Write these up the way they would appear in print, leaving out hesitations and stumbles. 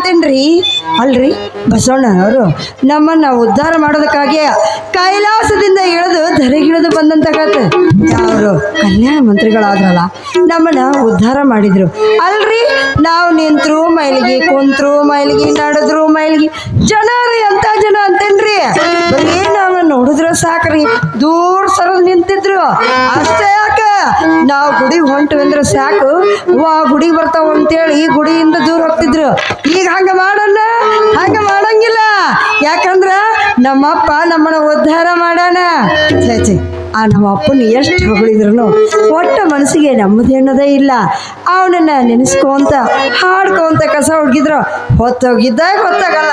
ಅಂತೀನ್ರಿ. ಅಲ್ರಿ ಬಸವಣ್ಣನವರು ನಮ್ಮನ್ನ ಉದ್ಧಾರ ಮಾಡೋದಕ್ಕಾಗಿ ಕೈಲಾಸದಿಂದ ಇಳಿದು ಧರೆಗಿಳಿದು ಬಂದಂತ ಕತೆ. ಅವರು ಕಲ್ಯಾಣ ಮಂತ್ರಿಗಳಾದ್ರಲ್ಲ, ನಮ್ಮನ್ನ ಉದ್ಧಾರ ಮಾಡಿದ್ರು. ಅಲ್ರಿ ನಾವು ನಿಂತರು ಮೈಲಿಗೆ, ಕುಂತ್ರು ಮೈಲಿಗೆ, ನಡೆದ್ರು ಮೈಲಿಗೆ, ಜನರು ಎಂತ ಜನ ಅಂತೇನ್ರಿ. ಬರೀ ನಾವು ನೋಡಿದ್ರು ಸಾಕ್ರಿ ದೂರ ಸರದ್ ನಿಂತಿದ್ರು. ಅಷ್ಟೇ ಯಾಕ ನಾವು ಗುಡಿಗೆ ಹೊಂಟು ಅಂದ್ರೆ ಸಾಕು, ಗುಡಿಗೆ ಬರ್ತಾವ ಅಂತೇಳಿ ಗುಡಿಯಿಂದ ದೂರ ಹೋಗ್ತಿದ್ರು. ಈಗ ಹಂಗ ಮಾಡಲ್ಲ, ಹಂಗ ಮಾಡಂಗಿಲ್ಲ. ಯಾಕಂದ್ರ ನಮ್ಮಪ್ಪ ನಮ್ಮನ್ನ ಉದ್ಧಾರ ಮಾಡಾನ. ಛೇ ಆ ನಮ್ಮ ಅಪ್ಪನ ಎಷ್ಟು ಹೊಗಳಿದ್ರು ಒಟ್ಟ ಮನಸ್ಸಿಗೆ ನೆಮ್ಮದಿ ಅನ್ನೋದೇ ಇಲ್ಲ. ಅವನನ್ನ ನೆನೆಸ್ಕೊಂತ ಹಾಡ್ಕೊಂತ ಕಸ ಹುಡುಗಿದ್ರು ಹೊತ್ತೋಗಿದ್ದಾಗ ಗೊತ್ತಾಗಲ್ಲ.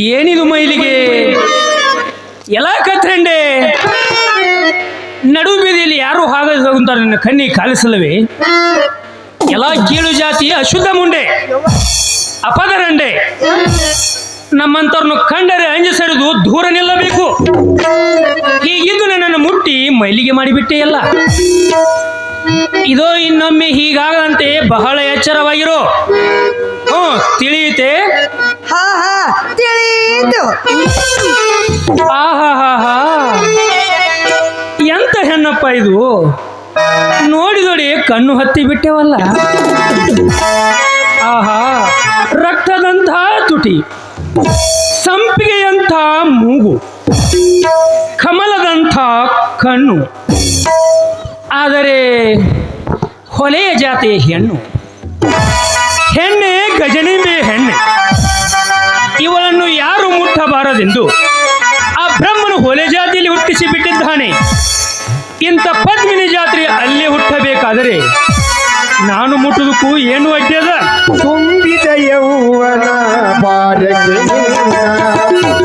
ಏನಿದು ಮೈಲಿಗೆ ಎಲ್ಲ ಕತ್ರಂಡೆ ನಡು ಬೀದಿಯಲ್ಲಿ ಯಾರು ಹೋಗುತ್ತಾರೆ, ನನ್ನ ಕಣ್ಣಿಗೆ ಕಾಲಿಸಲ್ಲವೇ? ಎಲ್ಲ ಕೀಳು ಜಾತಿಯ ಅಶುದ್ಧ ಮುಂಡೆ, ಅಪದರಂಡೆ. ನಮ್ಮಂತವ್ರನ್ನು ಕಂಡರೆ ಅಂಜ ಸರಿದು ದೂರ ನಿಲ್ಲಬೇಕು. ಹೀಗಿದ್ದು ನನ್ನನ್ನು ಮುಟ್ಟಿ ಮೈಲಿಗೆ ಮಾಡಿಬಿಟ್ಟೆಯಲ್ಲ. ಇದೋ ಇನ್ನೊಮ್ಮೆ ಹೀಗಾಗದಂತೆ ಬಹಳ ಎಚ್ಚರವಾಗಿರೋ. ತಿಳಿಯುತ್ತೆ? ತಿಳಿಯಿತು. ಆಹಾ, ಎಂತ ಹೆಣ್ಣಪ್ಪ ಇದು, ನೋಡಿ ಕಣ್ಣು ಹತ್ತಿ ಬಿಟ್ಟೆವಲ್ಲ. ಆಹಾ, ರಕ್ತದಂಥ ತುಟಿ, ಸಂಪಿಗೆಯಂಥ ಮೂಗು, ಕಮಲದಂಥ ಕಣ್ಣು, ಆದರೆ ಹೊಲೆಯ ಜಾತಿಯ ಹೆಣ್ಣೆ ಗಜನಿಂಬೆ ಹೆಣ್ಣೆ. ಇವಳನ್ನು ಯಾರು ಮುಟ್ಟಬಾರದೆಂದು ಆ ಬ್ರಹ್ಮನು ಹೊಲೆ ಜಾತಿಯಲ್ಲಿ ಹುಟ್ಟಿಸಿ ಬಿಟ್ಟಿದ್ದಾನೆ. ಇಂಥ ಪದ್ಮಿನಿ ಜಾತ್ರೆ ಅಲ್ಲೇ ಹುಟ್ಟಬೇಕಾದರೆ ನಾನು ಮುಟ್ಟುವುದಕ್ಕೂ ಏನು ಅಡ್ಡದ? ತುಂಬಿದ ಯೌವನ ಬಾರಗೆ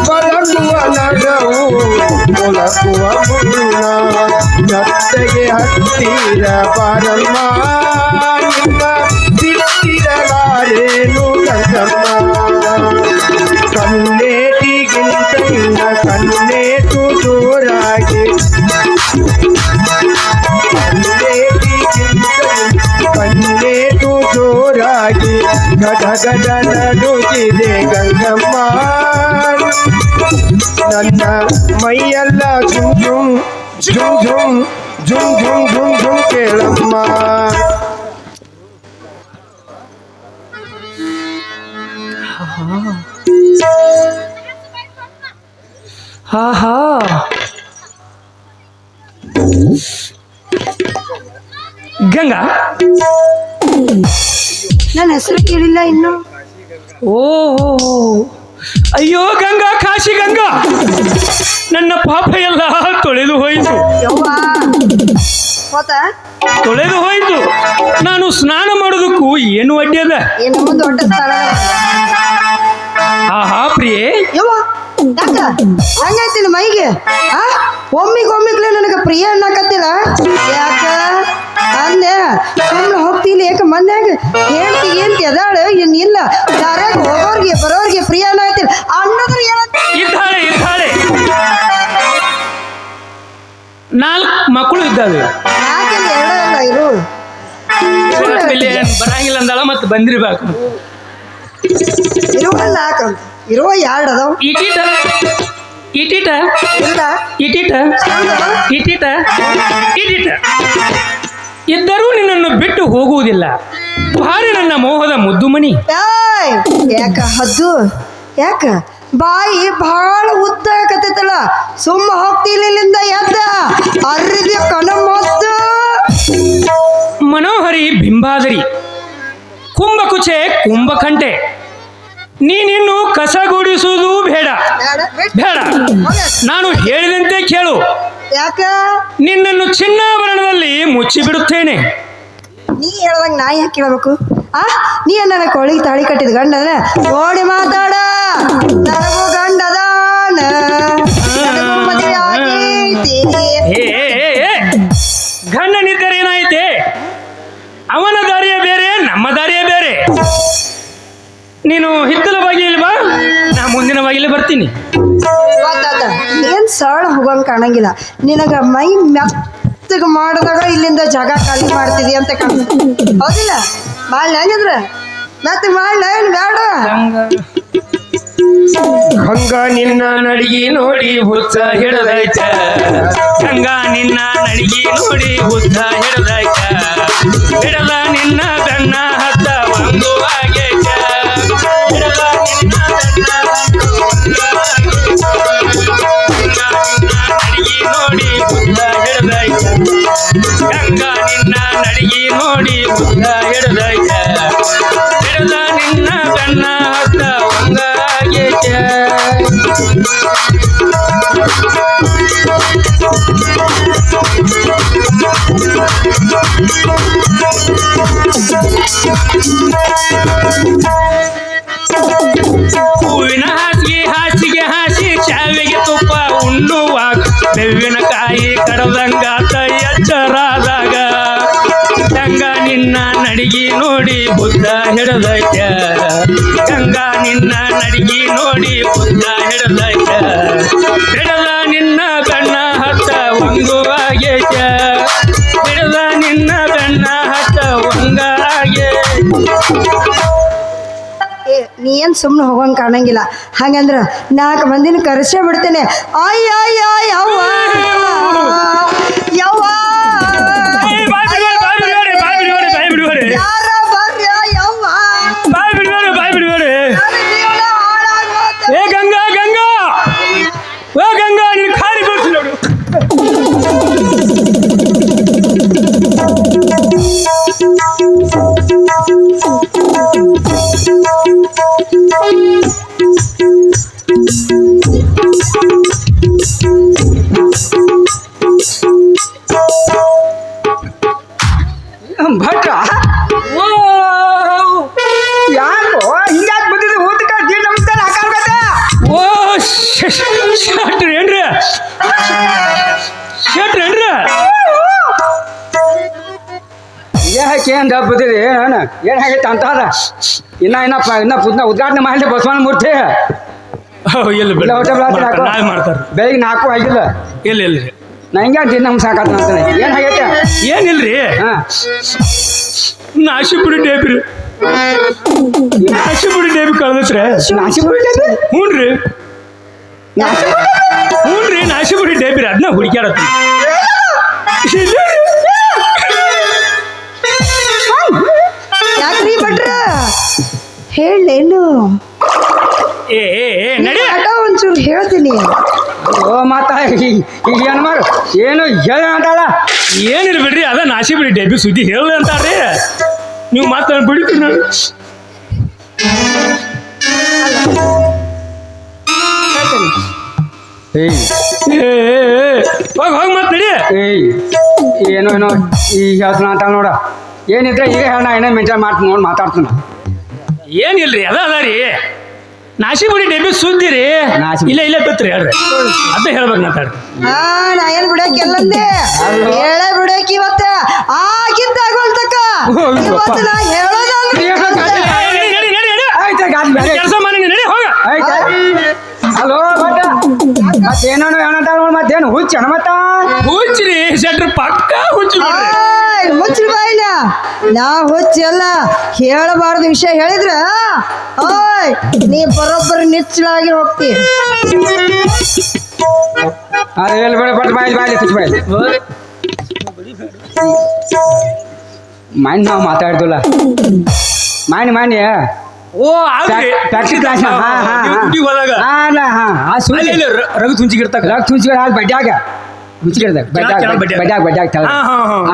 ಬಲಗುವ ನಗವು ಮೊಳಕುವ ಮುನ್ನ ನತ್ತೆಗೆ ಹತ್ತಿರ ಬಾರಮ್ಮ ನಿಮ್ಮ ಬಿಟ್ಟಿರಲಾರೇನು ಗಂಗಮ್ಮ. ಕಣ್ಣೇಟಿಗಿಂತ ನಿನ್ನ ಕಣ್ಣೇಟು ಜೋರಾಗಿ, ಕಣ್ಣೇಟು ಜೋರಾಗಿ ಗಡಗಡ ನಡುಗಿದೆ ಗಂಗಮ್ಮ. ನನ್ನ ಮೈಯೆಲ್ಲ ಝುಮ್ ಝುಮ್ ಝುಮ್ ಝುಮ್ ಝುಮ್ ಝುಮ್ ಝುಮ್ ಝುಮ್ ಕೇಳಮ್ಮ. ಆಹಾ, ಗಂಗಾ, ನನ್ನ ಹೆಸರು ಕೇಳಿಲ್ಲ ಇನ್ನು. ಓ ಅಯ್ಯೋ ಗಂಗಾ, ಕಾಶಿ ಗಂಗಾ, ನನ್ನ ಪಾಪ ಎಲ್ಲ ತೊಳೆದು ಹೋಯಿತು, ತೊಳೆದು ಹೋಯಿತು. ನಾನು ಸ್ನಾನ ಮಾಡೋದಕ್ಕೂ ಏನು ಅಡ್ಡಿ ಅದ? ಆಹಾ ಪ್ರಿಯೆ, ಯಾಕ ಹಂಗೈತಿಲ್ಲ ಮೈಗೆ ಆ ಒಮ್ಮಿಗ್ಲೆ ನನಗೆ ಪ್ರಿಯ ಅನ್ನಕತ್ತಿಲ್ಲ ಯಾಕ ಅಂದೆ ಸುಮ್ಮನೆ ಹೋಗ್ತಿಲ್ಲ ಯಾಕೆ ಮನ್ಯಾಗ ಹೇಳ್ತಿ ಅದಾಳ ಇಲ್ಲ ದಾರ್ಯಾಗ ಹೋಗೋರ್ಗೆ ಬರೋರ್ಗೆ ಪ್ರಿಯ ಅನ್ನಕತ್ತಿಲ್ಲ ಅನ್ನೋದ್ರ ಏನಂತ ಇದ್ದಾಳೆ 4 ಮಕ್ಕಳು ಇದ್ದಾವೆ. ಯಾಕೆಲ್ಲ ಎರಡಲ್ಲ ಇರು ಇಲ್ಲಿ ಬರಂಗಿಲ್ಲ ಅಂದಳ ಮತ್ತೆ ಬಂದಿರ್ಬೇಕು. ಇರುವ ನಾಲ್ಕಂತ ಇರುವ ಎರಡು ಅದಾವ ಇಟೀಟ ಇಲ್ಲ ಇದ್ದರೂ ನಿನ್ನನ್ನು ಬಿಟ್ಟು ಹೋಗುವುದಿಲ್ಲ. ಭಾರಿ ನನ್ನ ಮೋಹದ ಮುದ್ದು ಮಣಿ. ಯಾಕ ಹದ್ದು ಯಾಕ ಬಾಯಿ ಭಾಳ ಉದ್ದ ಕತ್ತೈತಲ್ಲ ಸುಮ್ಮ ಹೋಗ್ತಿಲಿಂದ ಎದ್ದ ಅರ್ರಿದ ಕನಮದ್ದು ಮನೋಹರಿ ಬಿಂಬಾದರಿ ಕುಂಭಕುಚೆ ಕುಂಭಕಂಟೆ ನೀನಿನ್ನು ಕಸಗೂಡಿಸುವುದು ಬೇಡ. ನಾನು ಹೇಳಿದಂತೆ ಕೇಳು. ಯಾಕ ನಿನ್ನನ್ನು ಚಿನ್ನಾಭರಣದಲ್ಲಿ ಮುಚ್ಚಿಬಿಡುತ್ತೇನೆ. ನೀ ಹೇಳ್ದಂಗ ನಾ ಯಾಕೆ ಕೇಳಬೇಕು ನೀ ನನ್ನ ಕೋಳಿಗೆ ತಾಳಿ ಕಟ್ಟಿದ ಗಂಡ ನೋಡಿ ಮಾತಾಡ ನನಗೂ ಗಂಡ ಅದಾನ ಮದುವೆ ಆಗೈತಿ ಗಂಡನಿದ್ದರೆ ಏನಾಯ್ತೆ? ಅವನ ದಾರಿಯ ಬೇರೆ ನಮ್ಮ ದಾರಿಯ ಬೇರೆ. ನೀನು ಹಿತ್ತಲ ಬಾಗಿಲು ಬಾ, ನಾ ಮುಂದಿನ ಬಾಗಿಲು ಬರ್ತೀನಿ. ಏನ್ ಸರಳ ಹೋಗಂಗ್ ಕಾಣಂಗಿಲ್ಲ ನಿನಗ ಮೈ ಮೆತ್ತಗ ಮಾಡಿದಾಗ ಇಲ್ಲಿಂದ ಜಾಗ ಖಾಲಿ ಮಾಡ್ತಿದಿ ಅಂತ ಕಾಣಿಸ್ತಿ ಹೌದಿಲ್ಲ? ಮಾಡ್ಲ ಹೆಂಗಿದ್ರ ಮೆತ್ತಗ ಮಾಡ್ಲ ಏನ್ ಬೇಡ? ಹಂಗ ನಿನ್ನ ನಡಿಗೆ ನೋಡಿ ಹುಚ್ಚ ಹಿಡದೈತ, ಹಂಗ ನಿನ್ನ ನಡಿಗೆ ನೋಡಿ ಹುಚ್ಚ ಹಿಡದೈತ, ಹಿಡದ ನಿನ್ನ ಬೆನ್ನ ಹತ್ತ ಒಂದು ಆಗೈತ, ಹಿಡದ ನಿನ್ನ ಬೆನ್ನ ನಡಿಗೆ ನೋಡಿ ಹುಚ್ಚ ಹಿಡದೈತ, ಹಂಗ ನಿನ್ನ ನಡಿಗೆ ನೋಡಿ ಹುಚ್ಚ ಹಿಡದೈತ, ಹಿಡದ ನಿನ್ನ ಬೆನ್ನ ಹತ್ತ ಒಂದ ಆಗೈತ. ಹೂವಿನ ಹಾಸಿಗೆ ಹಾಸಿ ಶಾವಿಗೆ ತುಪ್ಪ ಉಣ್ಣುವಾಗ ಬೇವಿನಕಾಯಿ ಕಡದಂಗಾತ ಎಚ್ಚರಾದಾಗ, ಗಂಗ ನಿನ್ನ ನಡಿಗೆ ನೋಡಿ ಬುದ್ಧ ಹಿಡದೈತ, ಗಂಗ ನಿನ್ನ ನಡಿಗೆ ನೋಡಿ ಬುದ್ಧ ಹಿಡದೈತ, ಹಿಡದ ನಿನ್ನ ಬೆನ್ನ ಹತ್ತ ಒಂದು ಆಗೈತ, ಹಿಡದ ನಿನ್ನ ಬೆನ್ನ ಹತ್ತ ಒಂದ ಆಗೈತ. ನೀ ಏನ್ ಸುಮ್ಮನೆ ಹೋಗಂಗ್ ಕಾಣಂಗಿಲ್ಲ. ಹಂಗಂದ್ರ 4 ಮಂದಿನ ಕರೆಸೇ ಬಿಡ್ತೇನೆ. ಅಯ್ಯ ಯವ್ವ ಯವ್ವ ಯಾರ ಬರ್ಯ ಯವ್ವ ಏ ಗಂಗಾ ಗಂಗಾ ಓ ಗಂಗಾ ನಿನ್ ಖಾಲಿ ಗೊತ್ತು ನೋಡು. ಭಟ್ರ ಯಾಕೋ ಹಿಂಗಾಕ್ ಬಂದಿದ್ದು ಊಟಕ್ಕ ದೀಡ್ ನಮಸ್ಕಾರ ಹಾಕಾರ್ಬೇಕ. ಓ ಶೆಟ್ರಿ ಏನ್ರಿ ಏನ್ ಹಬ್ಬದಿರಿ ನಾನು ಏನ್ ಆಗೈತೆ ಅಂತ ಅದ ಇನ್ನ ಉದ್ಘಾಟನೆ ಮಾಡಲಿ ಬಸವನ ಮೂರ್ತಿ ನಾಳೆ ಮಾಡ್ತಾರೆ. ಬೆಳಿಗ್ಗೆ 4 ಆಗಿಲ್ಲ ಇಲ್ಲ ನಾ ಹಿಂಗೆ ದೀಡ್ ನಮ್ಸ್ ಹಾಕತ್ತ ಅಂತಾನೆ ಏನ್ ಆಗೈತೆ ಏನಿಲ್ರಿ ನಾಶಿಪುರಿ ಡೇಬ್ರಿ ಕಳ್ದತ್ರೆ ನಾಸಿಪುರಿ ಹ್ಞೂನ್ರಿ ನಾಶಿಪುರಿ ಡೇಬ್ರಿ ಅದನ್ನ ಹುಡುಕ್ಯಾಡತ್ತ ಯಾಕ್ರಿ ಭಟ್ರ ಹೇಳೇನು ಏ ನಡಿ ಅಟ ಒಂಚೂರು ಹೇಳ್ತೀನಿ. ಓ ಮಾತಾ ಈಗ ಏನು ಮಾಡು ಏನು ಹೇಳ ಅಂತಾಳ ಏನಿಲ್ಲ ಬಿಡ್ರಿ ಅದ ನಾಶಿಪುರಿ ಡೇಬಿ ಸುದ್ದಿ ಹೇಳ ಅಂತಾರ್ರಿ. ನೀವು ಮಾತಾಡ ಬಿಡ್ತೀರಿ ನೋಡಿ ಹೋಗಿ ಮಾತಾಡಿ. ಏನೋ ಈಗ ಹೇಳ್ತಾನ ಅಂತಾಳ ನೋಡ ಏನಿದ್ರೆ ಈಗ ಹೇಳ ಏನೋ ಮೆಂಟೇನ್ ಮಾಡ್ತೀನಿ ನೋಡಿ ಮಾತಾಡ್ತೀನಿ. ಏನಿಲ್ರಿ ಅದ ರೀ ನಾಶಿ ಬಿಡಿ ಡೆಬ್ಬಿ ಸುದ್ದಿರಿ ನಾಶಿ ಇಲ್ಲ ಬಿತ್ರಿ ಹೇಳ್ರಿ ಅದೇ ಹೇಳ್ಬೇಕು ಮಾತಾಡ್ರಿ ನಾ ಏನ್ ಬಿಡಕ್ಕೆಲ್ಲಂದೆ ಹೇಳೇ ಬಿಡಕ್ ಇವತ್ತ ಆಗಿದ್ದ ಆಗೋಲ್ತಕ್ಕ ಇವತ್ತು ನಾ ಹೇಳೋದಲ್ರಿ ಕೆಲಸ ಮಾಡಿ ನಡಿ ಹೋಗ ಹಲೋ ಮತ್ತೇನೋ ಏನಂತಾರ ಮತ್ತೇನು ಹುಚ್ಚ ಮತ್ತ ಹುಚ್ಚ್ರಿ ಶೆಟ್ರ್ ಪಕ್ಕ ಹುಚ್ಚು ಮುಚ್ಚಿ ಬಾಯಿನ ನಾ ಹುಚ್ಚಲ್ಲ ಹೇಳಬಾರ್ದು ವಿಷಯ ಹೇಳಿದ್ರ ಓಯ್ ನೀ ಬರೋಬ್ಬರಿ ನಿಚ್ಚಳಾಗಿ ಹೋಗ್ತಿ ಹೇಳ್ಬೇಡ ಬಟ್ ಬಾಯಿ ತುಚ್ಚ ಬಾಯಿ ಮಾನ್ಯ ನಾವು ಮಾತಾಡ್ದಲ್ಲ ಮಾನ್ಯ ಓ ಆಗ್ರಿ ಫ್ಯಾಕ್ಟ್ರಿ ಕ್ಲಾಸ್ ಹೋದಾಗ ರಘು ತುಂಚಿಗಿರ್ತಾಗ ತುಂಚಿಗೆ ಹಾಲು ಬಡ್ಡ್ಯಾಗ ಹುಚ್ಚಿಗಿರ್ದಾಗ ಬಡ್ಡ್ಯಾಗ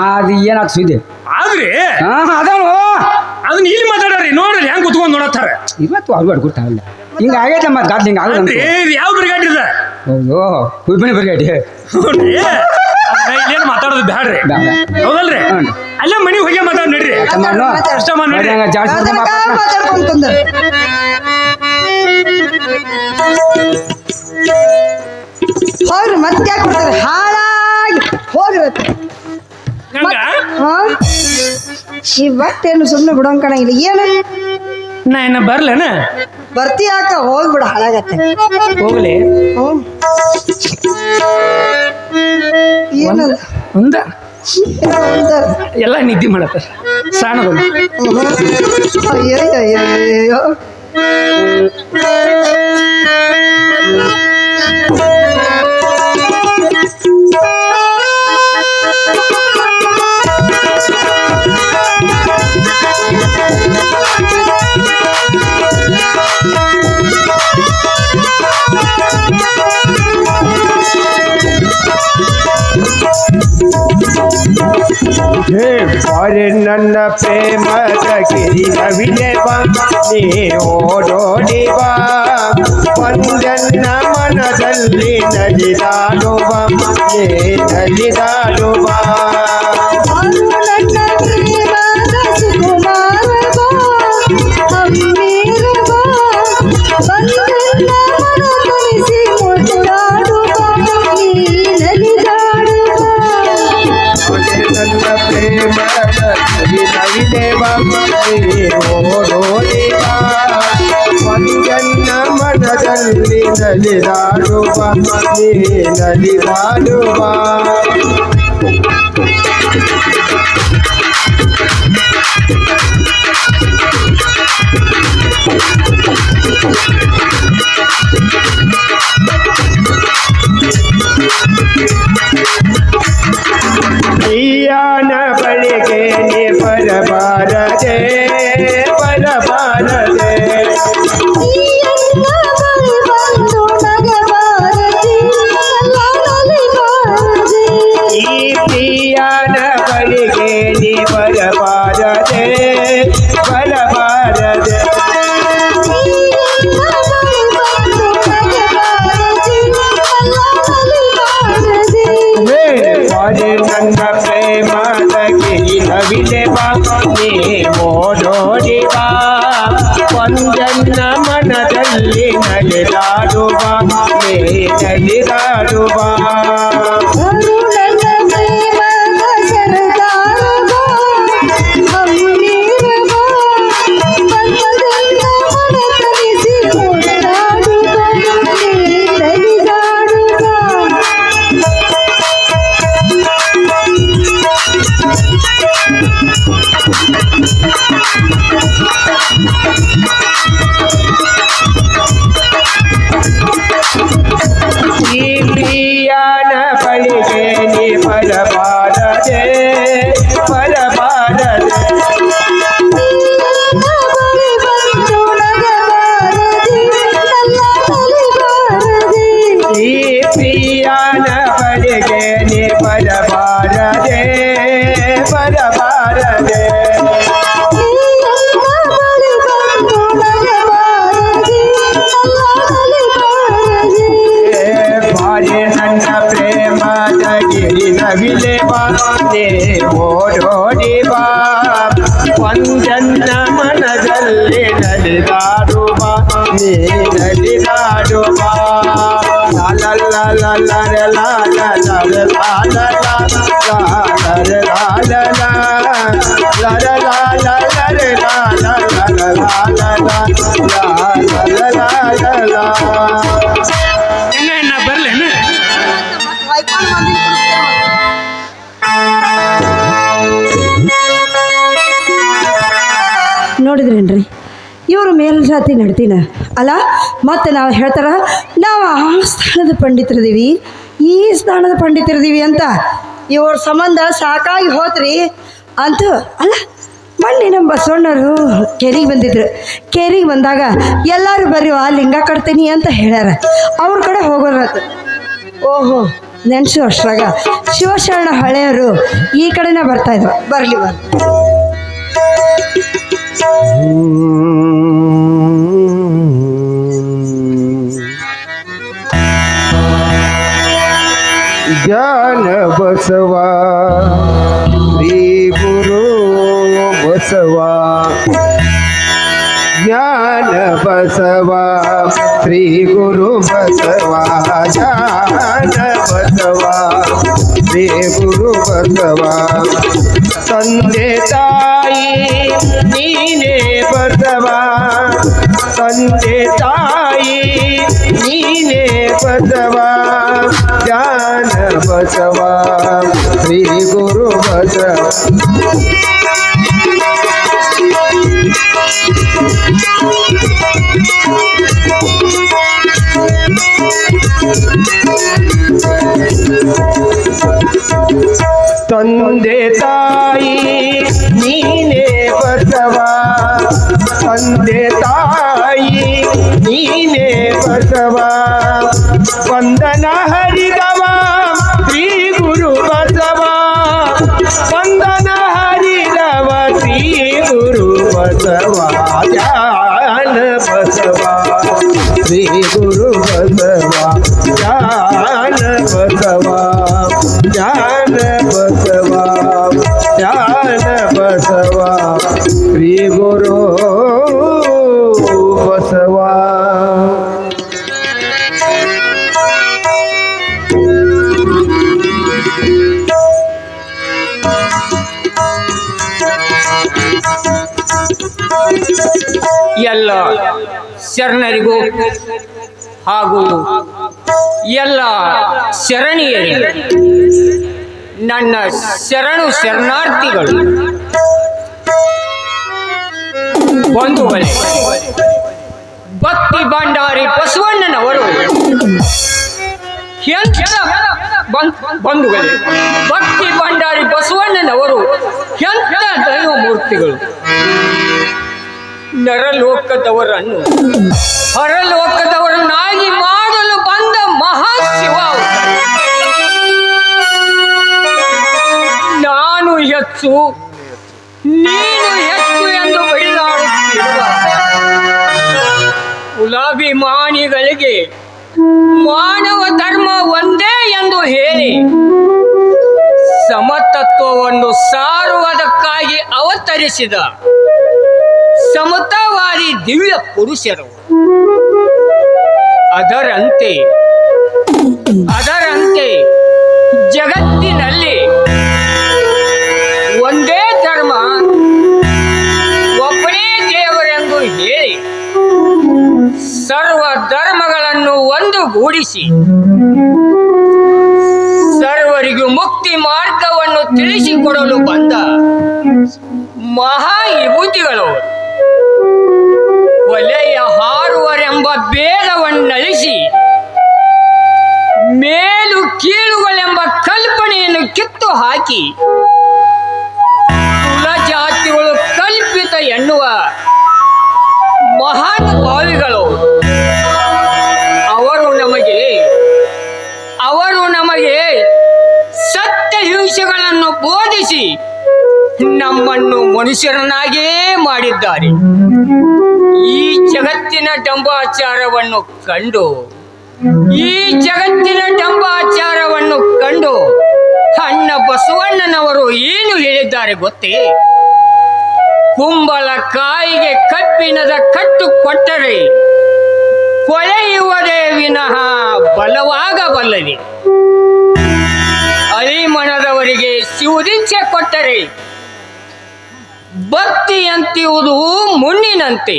ಅದು ಏನಾಗ ಸುದ್ದಿ ಆದ್ರಿ ಅದಲ್ಲ ಅದನ್ನ ಇಲ್ಲಿ ಮಾತಾಡ್ರಿ ನೋಡ್ರಿ ಹೆಂಗ್ ಕುತ್ಕೊಂಡ್ ನೋಡತ್ತಾರ ಇವತ್ತು ಅವ್ರು ಬಡ್ಕೊಡ್ತಾವಲ್ಲ ಹಿಂಗ ಆಗೈತೆ ಮತ್ತೆ ಗಾದ್ ಹಿಂಗ ಆಗ ಯಾವ ಬ್ರಿಗೇಡ್ ಇದೆ ಹೌದು ಹುಬ್ಬಿಣಿ ಬ್ರಿಗೇಡ್ ಇಲ್ಲೇನು ಮಾತಾಡೋದು ಬ್ಯಾಡ್ರಿ ಹೌದಲ್ರಿ ಅಲ್ಲೇ ಮನೆಗೆ ಹೋಗಿ ಮಾತಾಡ್ ನಡ್ರಿ ಅಷ್ಟ ಮಾಡಿ ಮಾತಾಡ್ಕೊಂಡ್ ಕುಂದ್ರ ಹೋಗ್ರಿ ಮತ್ತೆ ಯಾಕೆ ಕೊಡ್ತಾರೆ ಹಾಳಾಗಿ ಹೋಗ್ಬೇಕು ಈ ಬಟ್ಟೇನು ಸುಮ್ಮನೆ ಬಿಡೋಂಗ್ ಕಾಣಂಗಿಲ್ಲ ಏನು ನಾ ಇನ್ನ ಬರ್ಲೇನ ಬರ್ತಿ ಯಾಕ ಹೋಗ್ಬಿಡ ಹಾಳಾಗತ್ತೆ ಹೋಗ್ಲಿ ಏನದ ಒಂದ ಒಂದ ಎಲ್ಲ ನಿದ್ದೆ ಮಾಡತ್ತಾರ ಸಾಣದೊಂದು ಅಯ್ಯೋ ಹೇ ಬಾರೆ ನನ್ನ ಪ್ರೇಮದ ಗಿರಿ ನವಿಲೆ ಬಾ ನೀ ಓಡೋಡಿ ಬಾ ಒಂದನ್ನ ಮನದಲ್ಲಿ ನಲಿದಾಡುವ ನೀ ನಲಿದಾಡುವ ನನ್ನ ಪ್ರೇಮದ ಗಿರಿ ನವಿಲೆ ಬಾ ನೀ ಓಡೋಡಿ ಬಾ ಒಂದನ್ನ ಮನದಲ್ಲಿ ನಲಿದಾಡುವ ನೀ ನಲಿದಾಡುವ ಈಯಾನ ಬಳಿಗೆ ನೀ ಬರಬಾರದೆ ಈ ಪ್ರಿಯಾನ ಬಳಿಗೆ ನೀ ಬರಬಾರದೆ ನನ್ನ ಪ್ರೇಮದ ಗಿರಿ ನವಿಲೆ ಬಾ ನೀ ಓಡೋಡಿ ಬಾ ಒಂದನ್ನ ಮನದಲ್ಲಿ ನಲಿದಾಡುವ ನೀ ನಲಿದಾಡುವ ಈ ಪ್ರಿಯಾನ ಬಳಿಗೆ ನೀ ಬರಬಾರದೆ ಈ ಪ್ರಿಯಾನ ಬಳಿಗೆ ನೀ ಬರಬಾರದೆ ನನ್ನ ಪ್ರೇಮದ ಗಿರಿ ನವಿಲೆ ಬಾ ನೀ ಓಡೋಡಿ ಬಾ ಒಂದನ್ನ ಮನದಲ್ಲಿ ನಲಿದಾಡುವ ನೀ la la la la la la la la la la la la ಹೆಂಗ ಬರ್ಲೇನ ನೋಡಿದ್ರೇನ್ರಿ ಇವರು ಮೇಲ್ಜಾತಿ ನಡ್ತೀನ ಅಲ್ಲ ಮತ್ತೆ ನಾವು ಹೇಳ್ತಾರ ನಾವು ಆ ಸ್ಥಾನದ ಪಂಡಿತರಿದೀವಿ ಈ ಸ್ಥಾನದ ಪಂಡಿತರಿದೀವಿ ಅಂತ ಇವ್ರ ಸಂಬಂಧ ಸಾಕಾಗಿ ಹೋತ್ರಿ ಅಂತ ಅಲ್ಲ ಮೊನ್ನೆ ನಮ್ಮ ಬಸವಣ್ಣರು ಕೆರೆಗೆ ಬಂದಿದ್ರು ಕೆರೆಗೆ ಬಂದಾಗ ಎಲ್ಲರೂ ಬರ್ರಿ ಆ ಲಿಂಗ ಕಟ್ತೀನಿ ಅಂತ ಹೇಳ್ಯಾರ ಅವ್ರ ಕಡೆ ಹೋಗೋರತ್ತು ಓಹೋ ನೆನ್ಸು ಅಷ್ಟ್ರಾಗ ಶಿವಶರಣ ಹಳೆಯವರು ಈ ಕಡೆನೇ ಬರ್ತಾ ಇದ್ರು ಬರಲಿ ಜ್ಞಾನ ಬಸವ ಶ್ರೀ ಗುರು ಬಸವ ಜ್ಞಾನ ಬಸವ ಶ್ರೀ ಗುರು ಬಸವ ಜ್ಞಾನ ಬಸವ ಶ್ರೀ ಗುರು ಬಸವ ತಂದೆ ತಾಯಿ ನೀನೇ ಬಸವ ತಂದೆ ತಾಯಿ ನೀನೇ ಬಸವ ಜ್ಞಾನ ಬಸವ ಶ್ರೀ ಗುರು ಬಸವ ತಂದೆ ತಾಯಿ ನೀನೇ ಬಸವ ತಂದೆ ತಾಯಿ ನೀನೇ ಬಸವ ವಂದನ ಹರಿದವ ಶ್ರೀ ಗುರು ಬಸವ ವಂದನ ಹರಿದವ ಶ್ರೀ ಗುರು ಬಸವ ಜ್ಞಾನ ಬಸವ ಶ್ರೀ ಗುರು ಬಸವ ಜ್ಞಾನ ಬಸವ ಜ್ಞಾನ ಬಸವ ಜ್ಞಾನ ಬಸವ ಶ್ರೀ ಗುರು ಬಸವ ಎಲ್ಲ ಶರಣರಿಗೂ ಹಾಗೂ ಎಲ್ಲ ಶರಣೀಯರಿಗೂ ನನ್ನ ಶರಣಾರ್ಥಿಗಳು ಬಂಧುಗಳೇ ಭಕ್ತಿ ಭಂಡಾರಿ ಬಸವಣ್ಣನವರು ಬಂಧುಗಳೇ ಭಕ್ತಿ ಭಂಡಾರಿ ಬಸವಣ್ಣನವರು ಎಂಥ ದೈವ ಮೂರ್ತಿಗಳು ನರಲೋಕದವರನ್ನು ಹರಲೋಕದವರನ್ನಾಗಿ ಮಾಡಲು ಬಂದ ಮಹಾಶಿವ ನಾನು ಹೆಚ್ಚು ನೀನು ಹೆಚ್ಚು ಎಂದು ಬಡಿದಾಡುತ್ತಿರುವ ಕುಲಾಭಿಮಾನಿಗಳಿಗೆ ಮಾನವ ಧರ್ಮ ಒಂದೇ ಎಂದು ಹೇಳಿ ಸಮತತ್ವವನ್ನು ಸಾರುವುದಕ್ಕಾಗಿ ಅವತರಿಸಿದ ಸಮತಾವಾದಿ ದಿವ್ಯ ಪುರುಷರು. ಅದರಂತೆ ಜಗತ್ತಿನಲ್ಲಿ ಒಂದೇ ಧರ್ಮ ಒಬ್ಬನೇ ದೇವರೆಂದು ಹೇಳಿ ಸರ್ವ ಧರ್ಮಗಳನ್ನು ಒಂದುಗೂಡಿಸಿ ಸರ್ವರಿಗೂ ಮುಕ್ತಿ ಮಾರ್ಗವನ್ನು ತಿಳಿಸಿಕೊಡಲು ಬಂದ ಮಹಾ ವಿಭೂತಿಗಳು ಒಲೆಯ ಹಾರುವರೆಂಬ ಭೇದವನ್ನಳಿಸಿ ಮೇಲು ಕೀಳುಗಳೆಂಬ ಕಲ್ಪನೆಯನ್ನು ಕಿತ್ತು ಹಾಕಿ ಕುಲ ಜಾತಿಗಳು ಕಲ್ಪಿತ ಎನ್ನುವ ಮಹಾನುಭಾವಿಗಳು ಅವರು ನಮಗೆ ಸತ್ಯ ಹಿಂಸೆಗಳನ್ನು ಬೋಧಿಸಿ ನಮ್ಮನ್ನು ಮನುಷ್ಯರನ್ನಾಗೇ ಮಾಡಿದ್ದಾರೆ. ಈ ಜಗತ್ತಿನ ಡಂಬಾಚಾರವನ್ನು ಕಂಡು ಅಣ್ಣ ಬಸವಣ್ಣನವರು ಏನು ಹೇಳಿದ್ದಾರೆ ಗೊತ್ತೇ? ಕುಂಬಳ ಕಾಯಿಗೆ ಕಬ್ಬಿಣದ ಕಟ್ಟು ಕೊಟ್ಟರೆ ಕೊಳೆಯುವುದೇ ವಿನಃ ಬಲವಾಗಬಲ್ಲದೆ. ಅಳಿಮಣದವರಿಗೆ ಶಿವದೀಕ್ಷೆ ಕೊಟ್ಟರೆ ಭಕ್ತಿಯಂತಿಯುವುದು ಮುನ್ನಿನಂತೆ.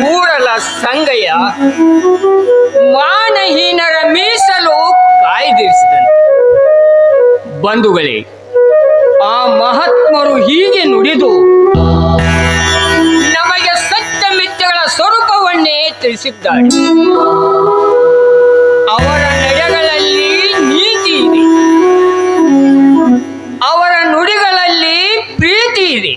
ಮೂಡಲ ಸಂಗಯ್ಯ ಮಾನಹೀನರ ಮೀಸಲು ಕಾಯ್ದಿರಿಸಿದಂತೆ. ಬಂಧುಗಳೇ, ಆ ಮಹಾತ್ಮರು ಹೀಗೆ ನುಡಿದು ನಮಗೆ ಸತ್ಯ ಮಿಥ್ಯಗಳ ಸ್ವರೂಪವನ್ನೇ ತಿಳಿಸಿದ್ದಾರೆ. ಅವರ ನಡೆಗಳಲ್ಲಿ ನೀತಿ ಇದೆ, ಅವರ ನುಡಿಗಳಲ್ಲಿ ಪ್ರೀತಿ ಇದೆ.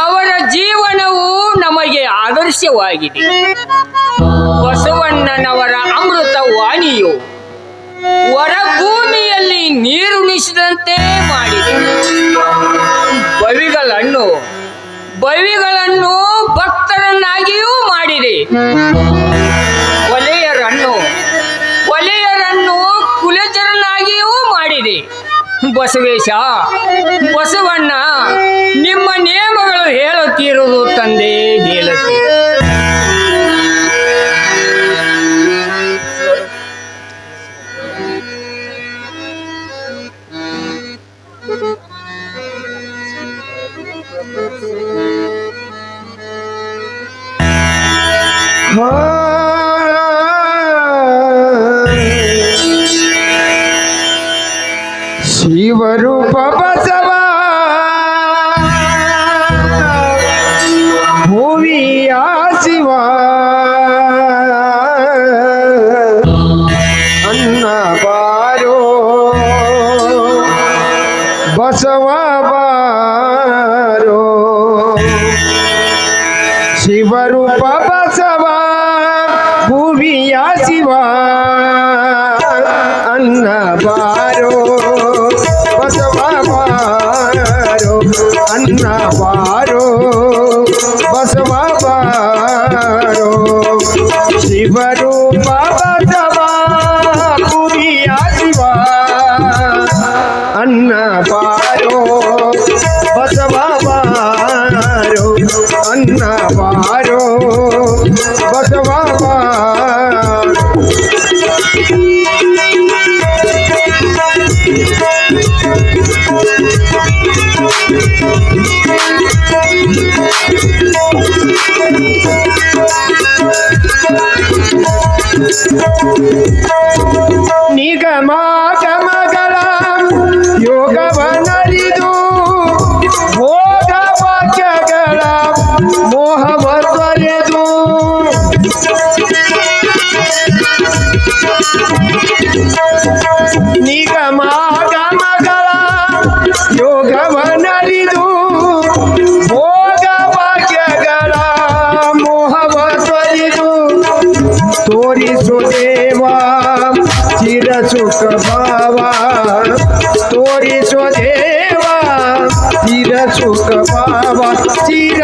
ಅವರ ಜೀವನವು ನಮಗೆ ಆದರ್ಶವಾಗಿದೆ. ಬಸವಣ್ಣನವರ ಅಮೃತ ವಾಣಿಯು ಹೊರಭೂಮಿಯಲ್ಲಿ ನೀರುಣಿಸಿದಂತೆ ಮಾಡಿದೆ. ಬವಿಗಳನ್ನು ಭಕ್ತರನ್ನಾಗಿಯೂ ಮಾಡಿದೆ. ಒಲೆಯರನ್ನು ಕುಲಜರನ್ನಾಗಿಯೂ ಮಾಡಿದೆ. ಬಸವಣ್ಣ ನಿಮ್ಮ ನಿಯಮಗಳು ಹೇಳುತ್ತಿರುವುದು ತಂದೆ ಹೇಳುತ್ತೀ. ಶಿವರೂಪ ಬಸವ ಭೂಮಿಯ ಶಿವ ಅನ್ನ ಬಾರೋ ಬಸವ ಬಾರೋ. ಶಿವರೂಪ ಬಸವ ಭೂಮಿಯ ಶಿವ ಅನ್ನ ಬಾರೋ ಬಸವ ಬಾರೋ ಅನ್ನ ಬಾರೋ ಬಸವ ಬಾರೋ. ಶಿವರೂಪ ಬಸವ ಭೂಮಿಯ ಶಿವ ಅನ್ನ ಬಾರೋ ಬಸವ ಬಾರೋ ಅನ್ನ ಬಾರೋ ಬಸವ ಬಾರೋ. ನಿಗಮ ಗಮಗಳ ಯೋಗವನರಿದು ಭೋಗ ವಾಕ್ಯಗಳ ಮೋಹವ ತೊರೆದು ನಿಗಮ ಗಮಗಳ ಯೋಗವನರಿದು ಭೋಗ ವಾಕ್ಯಗಳ ಮೋಹವ ತೊರೆದು ತೋರಿಸು ದೇವ ಚಿರ ಸುಖ ಭಾವ ತೋರಿಸು ದೇವ ಚಿರ ಸುಖ ಭಾವ ಚಿರ